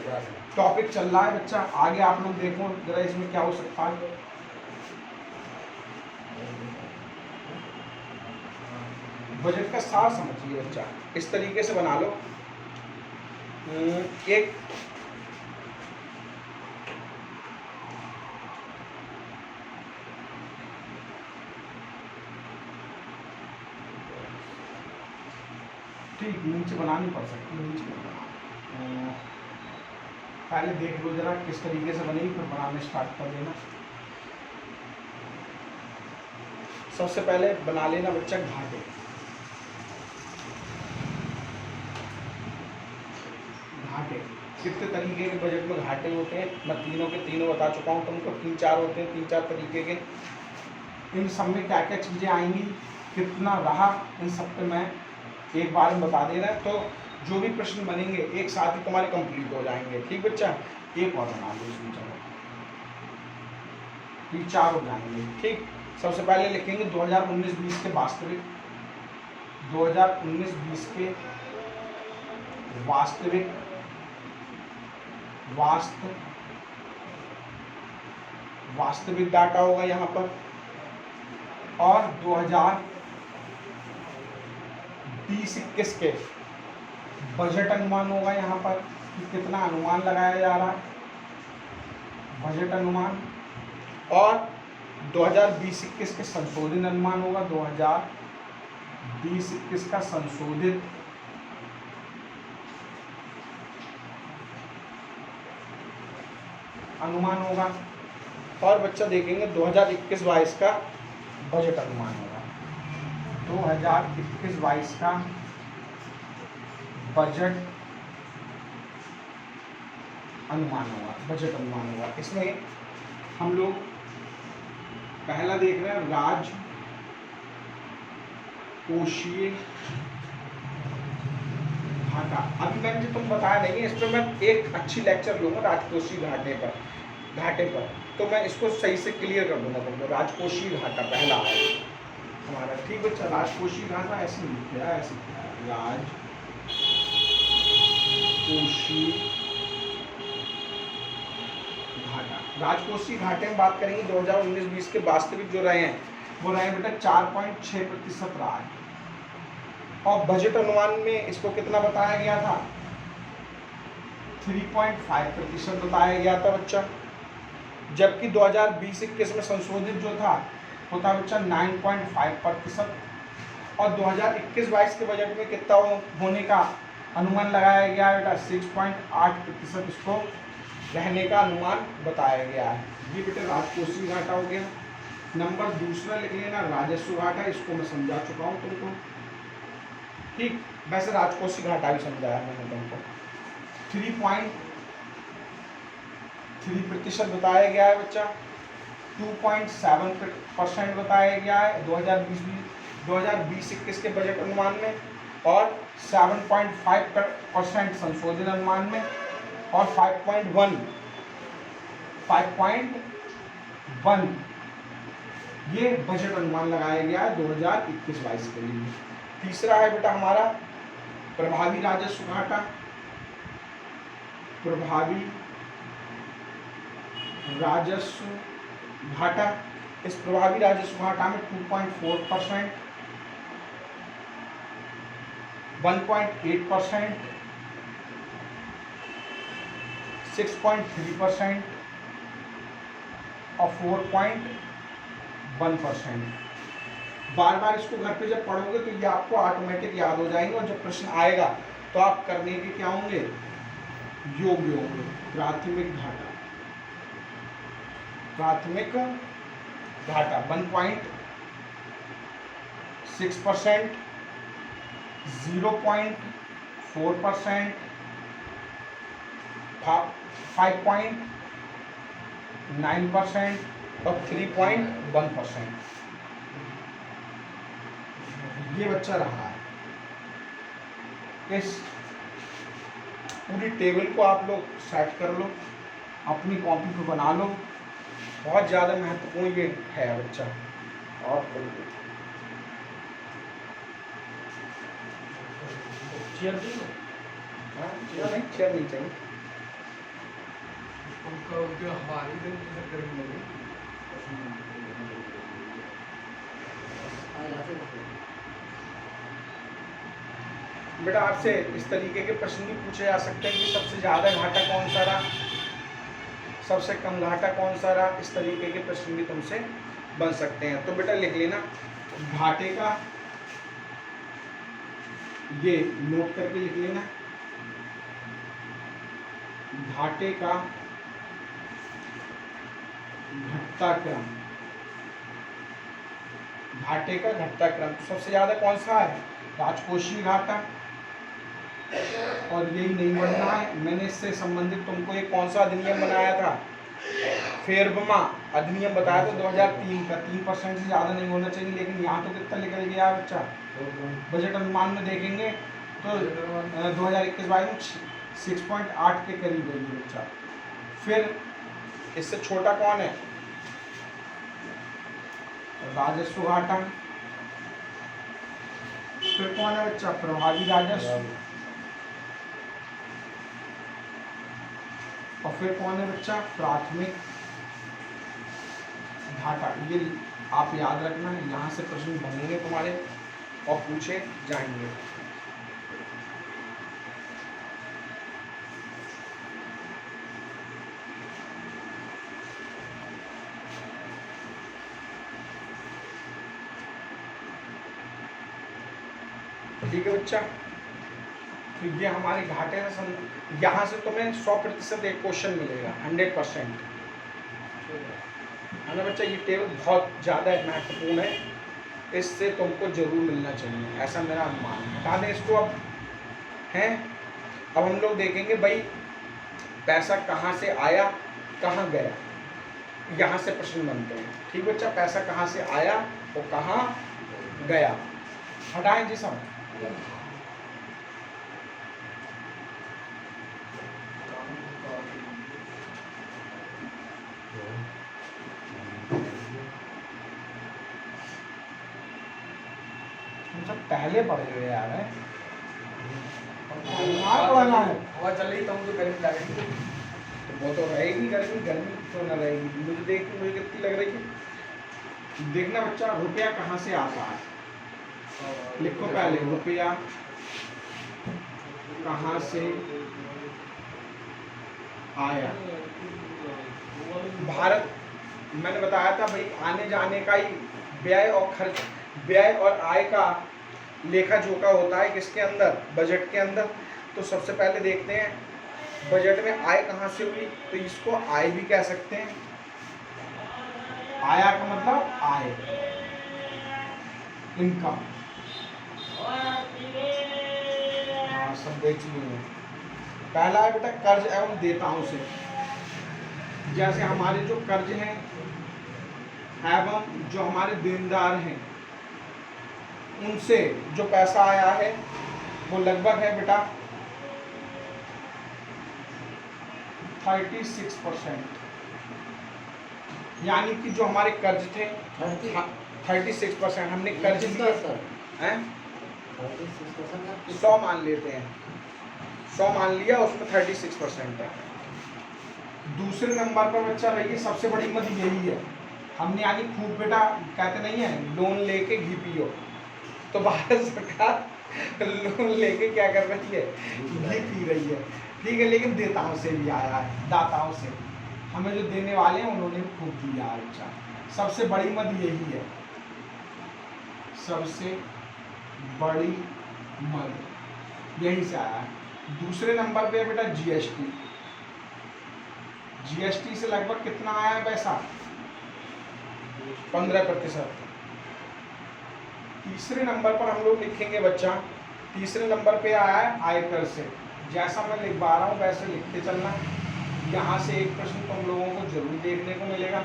टॉपिक चल रहा है बच्चा, आगे आप लोग देखो जरा इसमें क्या हो सकता है। बजट का सार समझिए बच्चा, इस तरीके से बना लो। एक ठीक नीचे बनानी पड़ सकती है, नीचे बना, पहले देख लो जरा किस तरीके से बनेगी, फिर बनाने स्टार्ट कर देना। सबसे पहले बना लेना बच्चा घाटे। घाटे कितने तरीके के बजट में घाटे होते हैं, मैं तीनों के तीनों बता चुका हूँ तुमको। 3-4 होते हैं, 3-4 तरीके के। इन सब में क्या क्या चीज़ें आएंगी, कितना रहा, इन सब पे मैं एक बार में बता दे रहा है। तो जो भी प्रश्न बनेंगे एक साथ ही तुम्हारे कंप्लीट हो जाएंगे। ठीक बच्चा, एक और बना लो इसमें, चलो 4 हो जाएंगे। ठीक, सबसे पहले लिखेंगे 2019-20 के वास्तविक, 2019-20 के वास्तविक वास्तविक डाटा होगा यहाँ पर, और 2020-21 के बजट अनुमान होगा यहाँ पर, कि कितना अनुमान लगाया जा रहा है, बजट अनुमान। और 2020-21 के संशोधित अनुमान होगा, 2020-21 का संशोधित अनुमान होगा। और बच्चा देखेंगे 2021-22 का बजट अनुमान होगा, 2021-22 का बजट अनुमान होगा, बजट अनुमान होगा। इसमें हम लोग पहला देख रहे हैं राजकोषीय घाटा। अभी मैंने तुम बताया नहीं है, इस पर मैं एक अच्छी लेक्चर लूंगा राजकोषीय घाटे पर, तो मैं इसको सही से क्लियर कर दूंगा तुमको। राजकोषीय घाटा पहला है हमारा। ठीक बच्चा, राजकोषीय घाटा ऐसे लिखा है, ऐसे राजकोषीय घाटा। राजकोषीय घाटे में बात करेंगे 2019-20 के वास्तविक जो रहे हैं वो रहे बेटा 4.6% रहा है। और बजट अनुमान में इसको कितना बताया गया था, 3.5% बताया गया था बच्चा। जबकि 2020-21 में संशोधित जो था वो था बच्चा 9.5%। और 2021-22 के बजट में कितना होने का अनुमान लगाया गया है बेटा, 6.8% इसको रहने का अनुमान बताया गया है। ये बेटा राजकोषीय घाटा हो गया। नंबर दूसरा लिख लेना राजस्व घाटा, इसको मैं समझा चुका हूँ तुमको। ठीक, वैसे राजकोषीय घाटा भी समझाया मैंने तुमको। 3.3% बताया गया है बच्चा, 2.7% बताया गया है 2020-21 के बजट अनुमान में, और 7.5% संशोधित अनुमान में, और 5.1 ये बजट अनुमान लगाया गया है 2021-22 के लिए। तीसरा है बेटा हमारा प्रभावी राजस्व घाटा। प्रभावी राजस्व घाटा, इस प्रभावी राजस्व घाटा में 2.4%, 1.8%, 6.3% और 4.1%। बार बार इसको घर पे जब पढ़ोगे तो ये आपको ऑटोमेटिक याद हो जाएंगे, और जब प्रश्न आएगा तो आप करने के क्या होंगे, योग्य होंगे। प्राथमिक घाटा, प्राथमिक घाटा 1.6%, 0.4%, 5.9% और 3.1%। ये बच्चा रहा है। इस पूरी टेबल को आप लोग सेट कर लो, अपनी कॉपी पे बना लो, बहुत ज़्यादा महत्वपूर्ण ये है बच्चा। और चेयर दी हो? हाँ, नहीं चेयर नहीं चाहिए। उनका उनके हमारी दिन की चक्कर में लगे। बेटा आपसे इस तरीके के प्रश्न भी पूछे जा सकते हैं कि सबसे ज़्यादा घाटा कौन सा रहा, सबसे कम घाटा कौन सा रहा, इस तरीके के प्रश्न भी तुमसे बन सकते हैं। तो बेटा लिख लेना घाटे का, ये नोट करके लिख लेना, घाटे का घटता क्रम, घाटे का घटता क्रम। तो सबसे ज्यादा कौन सा है, राजकोषीय घाटा, और यही नहीं बढ़ना है। मैंने इससे संबंधित तुमको एक कौन सा अधिनियम बनाया था, फेरबमा अधिनियम बताया था 2003 का, 3% से ज़्यादा नहीं होना चाहिए। लेकिन यहाँ तो कितना निकल गया बच्चा, बजट अनुमान में देखेंगे तो 2021-22 में 6.8 के करीब है ये बच्चा। फिर इससे छोटा कौन है, राजस्व घाटा। फिर कौन है बच्चा, प्रभावी राजस्व। और फिर कौन है बच्चा, प्राथमिक घाटा। ये आप याद रखना है, यहाँ से प्रश्न बनेंगे तुम्हारे और पूछे जाएंगे। ठीक है बच्चा, तो ये हमारे घाटे से यहाँ से तुम्हें 100% एक क्वेश्चन मिलेगा, 100%, है ना बच्चा। ये टेबल बहुत ज़्यादा महत्वपूर्ण है, इससे तुमको जरूर मिलना चाहिए, ऐसा मेरा अनुमान है। हटा दें इसको अब, हैं। अब हम लोग देखेंगे भाई पैसा कहाँ से आया कहाँ गया, यहाँ से प्रश्न बनते हैं। ठीक बच्चा, पैसा कहाँ से आया और कहाँ गया। हटाएं जी सब। सब पहले पढ़े हुए यार है, पढ़ना है। हवा चल रही तो मुझे गर्मी लग रही है। तो वो तो रहेगी गर्मी, गर्मी तो न रहेगी। मुझे देख के मुझे कितनी लग रही है। देखना बच्चा, रुपया कहाँ से आता है, लिखो पहले, रुपया कहाँ से आया। भारत, मैंने बताया था भाई आने जाने का ही व्यय और खर्च, व्यय और आय का लेखा जोखा होता है किसके अंदर, बजट के अंदर। तो सबसे पहले देखते हैं बजट में आय कहाँ से हुई, तो इसको आय भी कह सकते हैं। आया का मतलब आय, इनकम। सब बेच लिए हैं। पहला है बेटा कर्ज एवं देताओं से, जैसे हमारे जो कर्ज हैं एवं जो हमारे देनदार हैं उनसे जो पैसा आया है वो लगभग है बेटा 36%, यानी कि जो हमारे कर्ज थे 36% हमने कर्ज लिए हैं, 100 मान लेते हैं, 100 मान लिया, उसमें 36% है। दूसरे नंबर पर बच्चा रही सबसे बड़ी मद यही है, हमने यानी खूब बेटा कहते नहीं है लोन लेके घी पियो, तो भारत सरकार लोन लेके क्या कर रही है, घी पी रही है, ठीक है। लेकिन देताओं से भी आया है, दाताओं से, हमें जो देने वाले हैं उन्होंने खूब दिया है। अच्छा, सबसे बड़ी मद यही है, सबसे बड़ी मद यहीं से आया है। दूसरे नंबर पे बेटा जीएसटी, जीएसटी से लगभग कितना आया है पैसा, 15%। तीसरे नंबर पर हम लोग लिखेंगे बच्चा, तीसरे नंबर पे आया है आयकर से, जैसा मैं लिखवा रहा हूँ वैसे लिखते चलना, यहाँ से एक प्रश्न तुम लोगों को जरूर देखने को मिलेगा।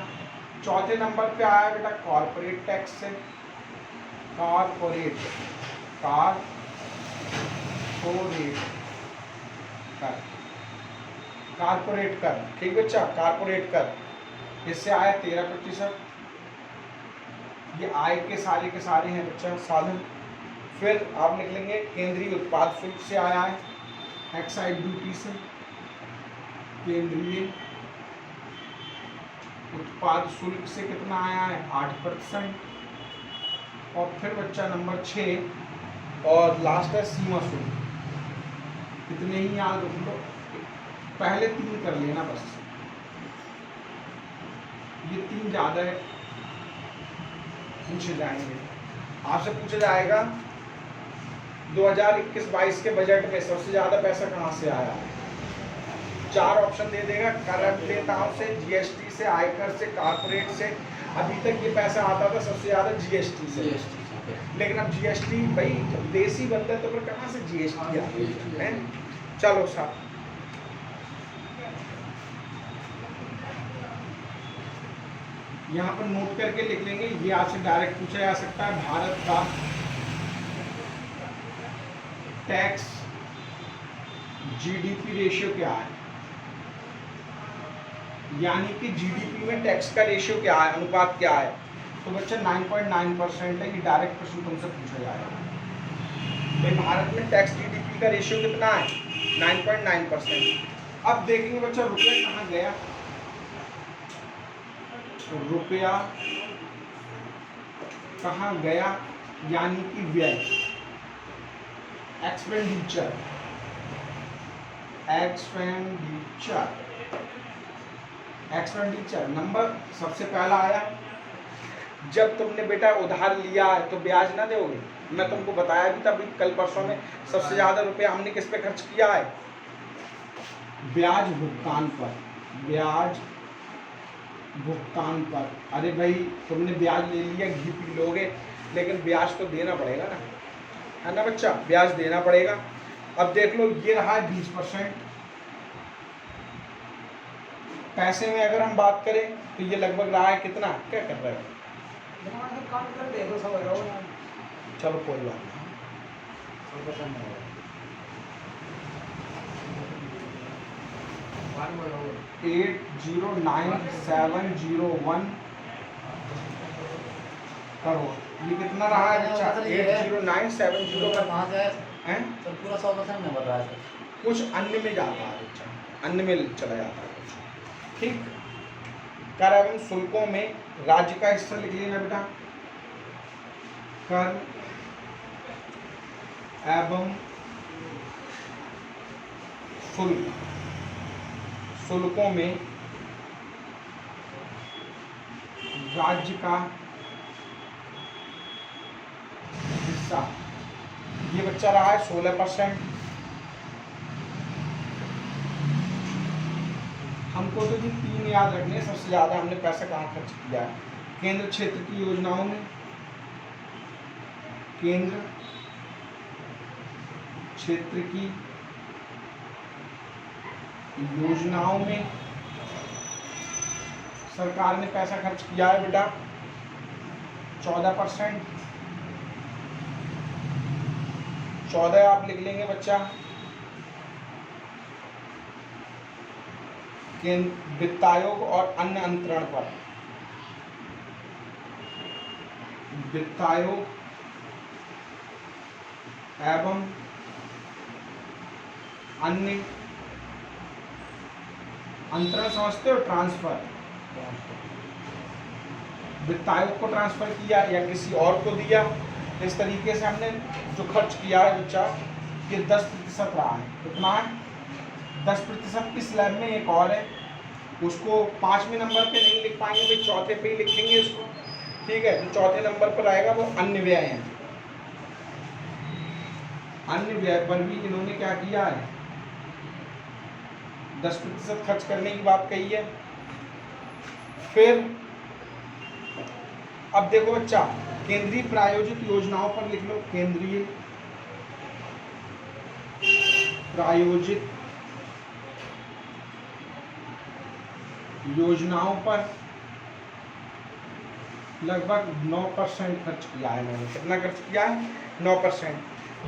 चौथे नंबर पे आया बेटा कॉर्पोरेट टैक्स से, कॉर्पोरेट कर, कारपोरेट कर, ठीक बच्चा, कारपोरेट कर, इससे आया 13%। ये आय के सारे हैं बच्चा साधन। फिर आप निकलेंगे केंद्रीय उत्पाद शुल्क से आया है, एक्साइज ड्यूटी से, केंद्रीय उत्पाद शुल्क से कितना आया है 8%। और फिर बच्चा नंबर 6 और लास्ट है सीमा शुल्क, इतने ही याद रख लो, पहले 3 कर लेना बस, ये 3 ज़्यादा है, पूछे जाएंगे, आपसे पूछा जाएगा 2021-22 के बजट में सबसे ज़्यादा पैसा कहाँ से आया। 4 ऑप्शन दे देगा, कर देताओं से, जीएसटी से, आयकर से, कॉर्पोरेट से। अभी तक ये पैसा आता था सबसे ज़्यादा जीएसटी से, लेकिन अब जीएसटी भाई जब देश ही बनता है तो फिर कहाँ से जीएसटी आता है। चलो साहब, यहाँ पर नोट करके लिख लेंगे, ये आपसे डायरेक्ट पूछा जा सकता है, भारत का टैक्स जीडीपी रेशियो क्या है, यानी कि जीडीपी में टैक्स का रेशियो क्या है, अनुपात क्या है। तो बच्चा 9.9% है, ये डायरेक्ट प्रश्न तुमसे पूछा जाएगा। भाई भारत में टैक्स जीडीपी का रेशियो कितना है, 9.9%। अब देखेंगे बच्चा रुपया कहाँ गया, रुपया कहाँ गया, यानी कि व्यय, एक्सपेंडिचर, एक्सपेंडिचर नंबर सबसे पहला आया। जब तुमने बेटा उधार लिया है तो ब्याज ना दोगे, मैं तुमको बताया भी था अभी कल परसों में, सबसे ज्यादा रुपया हमने किस पे खर्च किया है, ब्याज भुगतान पर, ब्याज भुगतान पर। अरे भाई तुमने ब्याज ले लिया, घी पी लोगे, लेकिन ब्याज तो देना पड़ेगा ना, है ना बच्चा, ब्याज देना पड़ेगा। अब देख लो ये रहा है 20%। पैसे में अगर हम बात करें तो ये लगभग रहा है कितना, क्या कर रहे हो, चलो कोई बात नहीं, 809701 करोड़, ये कितना रहा है बच्चा, 809701 है, पूरा 100% में बता रहा है, कुछ अन्य में जाता है बच्चा, अन्य में चला जाता है, ठीक। कर एवं शुल्कों में राज्य का हिस्सा लिख लेना बेटा, कर एवं शुल्क, शुल्कों में राज्य का हिस्सा, ये बच्चा रहा है 16%। हमको तो जी 3 याद रखने, सबसे ज़्यादा हमने पैसा कहाँ खर्च किया है, केंद्र क्षेत्र की योजनाओं में, केंद्र क्षेत्र की योजनाओं में सरकार ने पैसा खर्च किया है बेटा 14%। 14 आप लिख लेंगे बच्चा। केंद्र वित्त आयोग और अन्य अंतरण पर, वित्त आयोग एवं अन्य अंतरण समझते हो, ट्रांसफर, वित्त आयोग को ट्रांसफर किया या किसी और को दिया, इस तरीके से हमने जो खर्च किया है बच्चा ये 10% रहा है। कितना है? 10% की स्लैब में एक और है, उसको 5वें नंबर पे नहीं लिख पाएंगे भाई, चौथे पे ही लिखेंगे उसको, ठीक है। जो चौथे नंबर पर आएगा वो अन्य व्यय है। अन्य व्यय पर भी इन्होंने क्या किया है, 10% खर्च करने की बात कही है। फिर अब देखो बच्चा, केंद्रीय प्रायोजित योजनाओं पर लिख लो, केंद्रीय प्रायोजित योजनाओं पर लगभग 9% खर्च किया है मैंने। कितना खर्च किया है? 9%।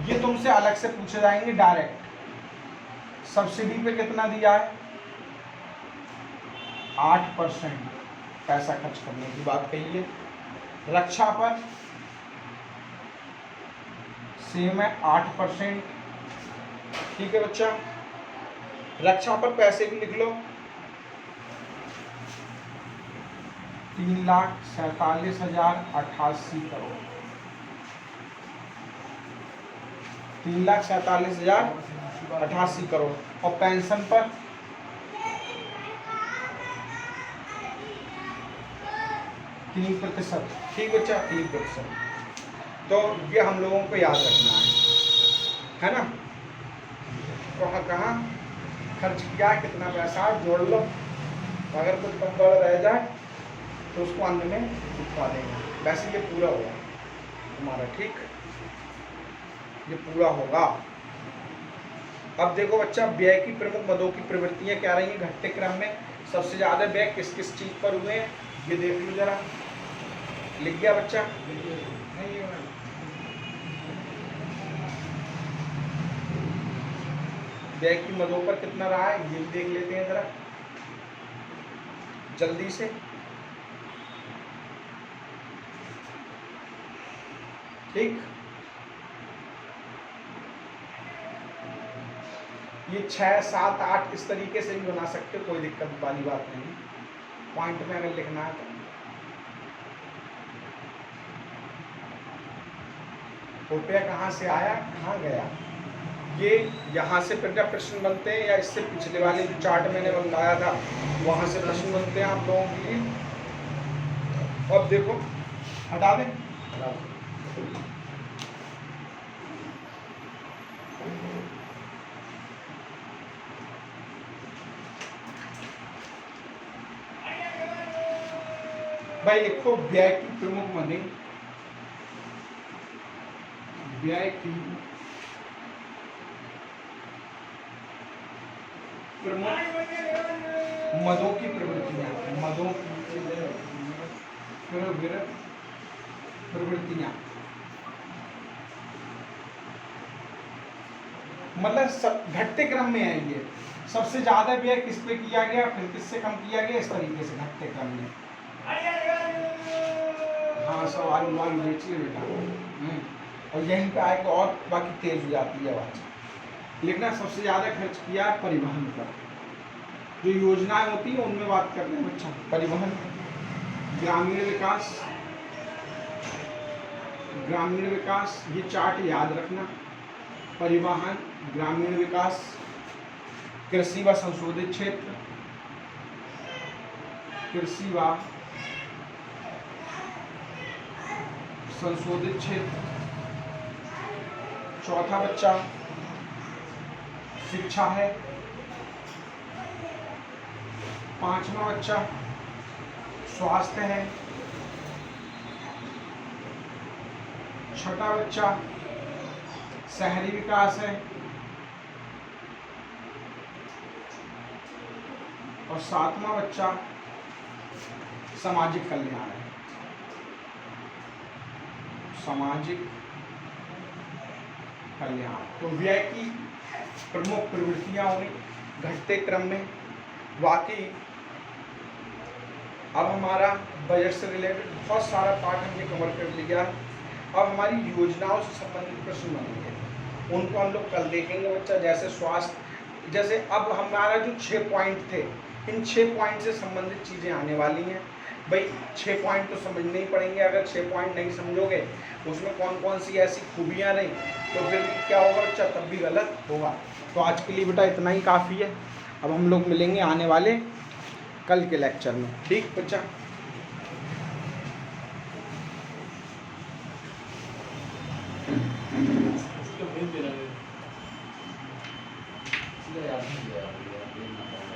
ये तुमसे अलग से पूछे जाएंगे डायरेक्ट। सब्सिडी पे कितना दिया है? 8% पैसा खर्च करने की बात कही है। रक्षा पर सेम है 8%, ठीक है बच्चा। रक्षा पर पैसे भी लिख लो, 3,47,088 करोड़, 3,47,088 करोड़। और पेंशन पर 3%, ठीक बच्चा, 3%। तो ये हम लोगों को याद रखना है ना। कहाँ कहाँ खर्च किया, कितना पैसा जोड़ लो, अगर कुछ गड़बड़ रह जाए तो उसको अंत में लिखवा देंगे। वैसे ये पूरा होगा तुम्हारा, ठीक, ये पूरा होगा। अब देखो बच्चा, व्यय की प्रमुख मदों की प्रवृत्तियां क्या रही हैं घटते क्रम में। सबसे ज्यादा व्यय किस किस चीज पर हुए हैं ये देख लो जरा। लिख गया बच्चा? व्यय की मदों पर कितना रहा है ये भी देख लेते हैं जरा जल्दी से। ठीक, ये 6, 7, 8 इस तरीके से भी बना सकते हो, कोई दिक्कत वाली बात नहीं। पॉइंट में अगर लिखना है तो रुपया कहाँ से आया कहाँ गया, ये यहाँ से प्रश्न बनते हैं या इससे पिछले वाले जो चार्ट मैंने बनाया था वहाँ से प्रश्न बनते हैं आप लोगों के लिए। अब देखो, हटा दें, हटा दें। भाई लिखो व्यय की प्रमुख मदें, व्यय की प्रमुख मदों की प्रवृत्तियां, मदों की प्रवृत्तियां मतलब सब घटते क्रम में है। ये सबसे ज्यादा व्यय किस पे किया गया, फिर किससे कम किया गया, इस तरीके से घटते क्रम में। हाँ, सवाल बेचिए बेटा। और यहीं पे आएगा और बाकी तेज हो जाती है आवाज। लिखना सबसे ज्यादा खर्च किया परिवहन पर। जो योजनाएं होती है उनमें बात करते हैं बच्चा। परिवहन, ग्रामीण विकास, ग्रामीण विकास, ये चार्ट याद रखना। परिवहन, ग्रामीण विकास, कृषि व संशोधित क्षेत्र, कृषि व संशोधित क्षेत्र। चौथा बच्चा शिक्षा है। पांचवा बच्चा स्वास्थ्य है। छठा बच्चा शहरी विकास है, और 7वां बच्चा सामाजिक कल्याण है। सामाजिक कल्याण तो व्यय की प्रमुख प्रवृत्तियां हुई घटते क्रम में। बाकी अब हमारा बजट से रिलेटेड बहुत सारा पार्ट हमने कवर कर लिया। अब हमारी योजनाओं से संबंधित प्रश्न बनेंगे, उनको हम लोग कल देखेंगे बच्चा। जैसे स्वास्थ्य, जैसे अब हमारा जो 6 पॉइंट थे, इन 6 पॉइंट से संबंधित चीज़ें आने वाली हैं। भाई 6 पॉइंट तो समझने ही पड़ेंगे, अगर 6 पॉइंट नहीं समझोगे उसमें कौन कौन सी ऐसी खूबियाँ रहीं तो फिर क्या होगा बच्चा, तब भी गलत होगा। तो आज के लिए बेटा इतना ही काफ़ी है। अब हम लोग मिलेंगे आने वाले कल के लेक्चर में, ठीक बच्चा।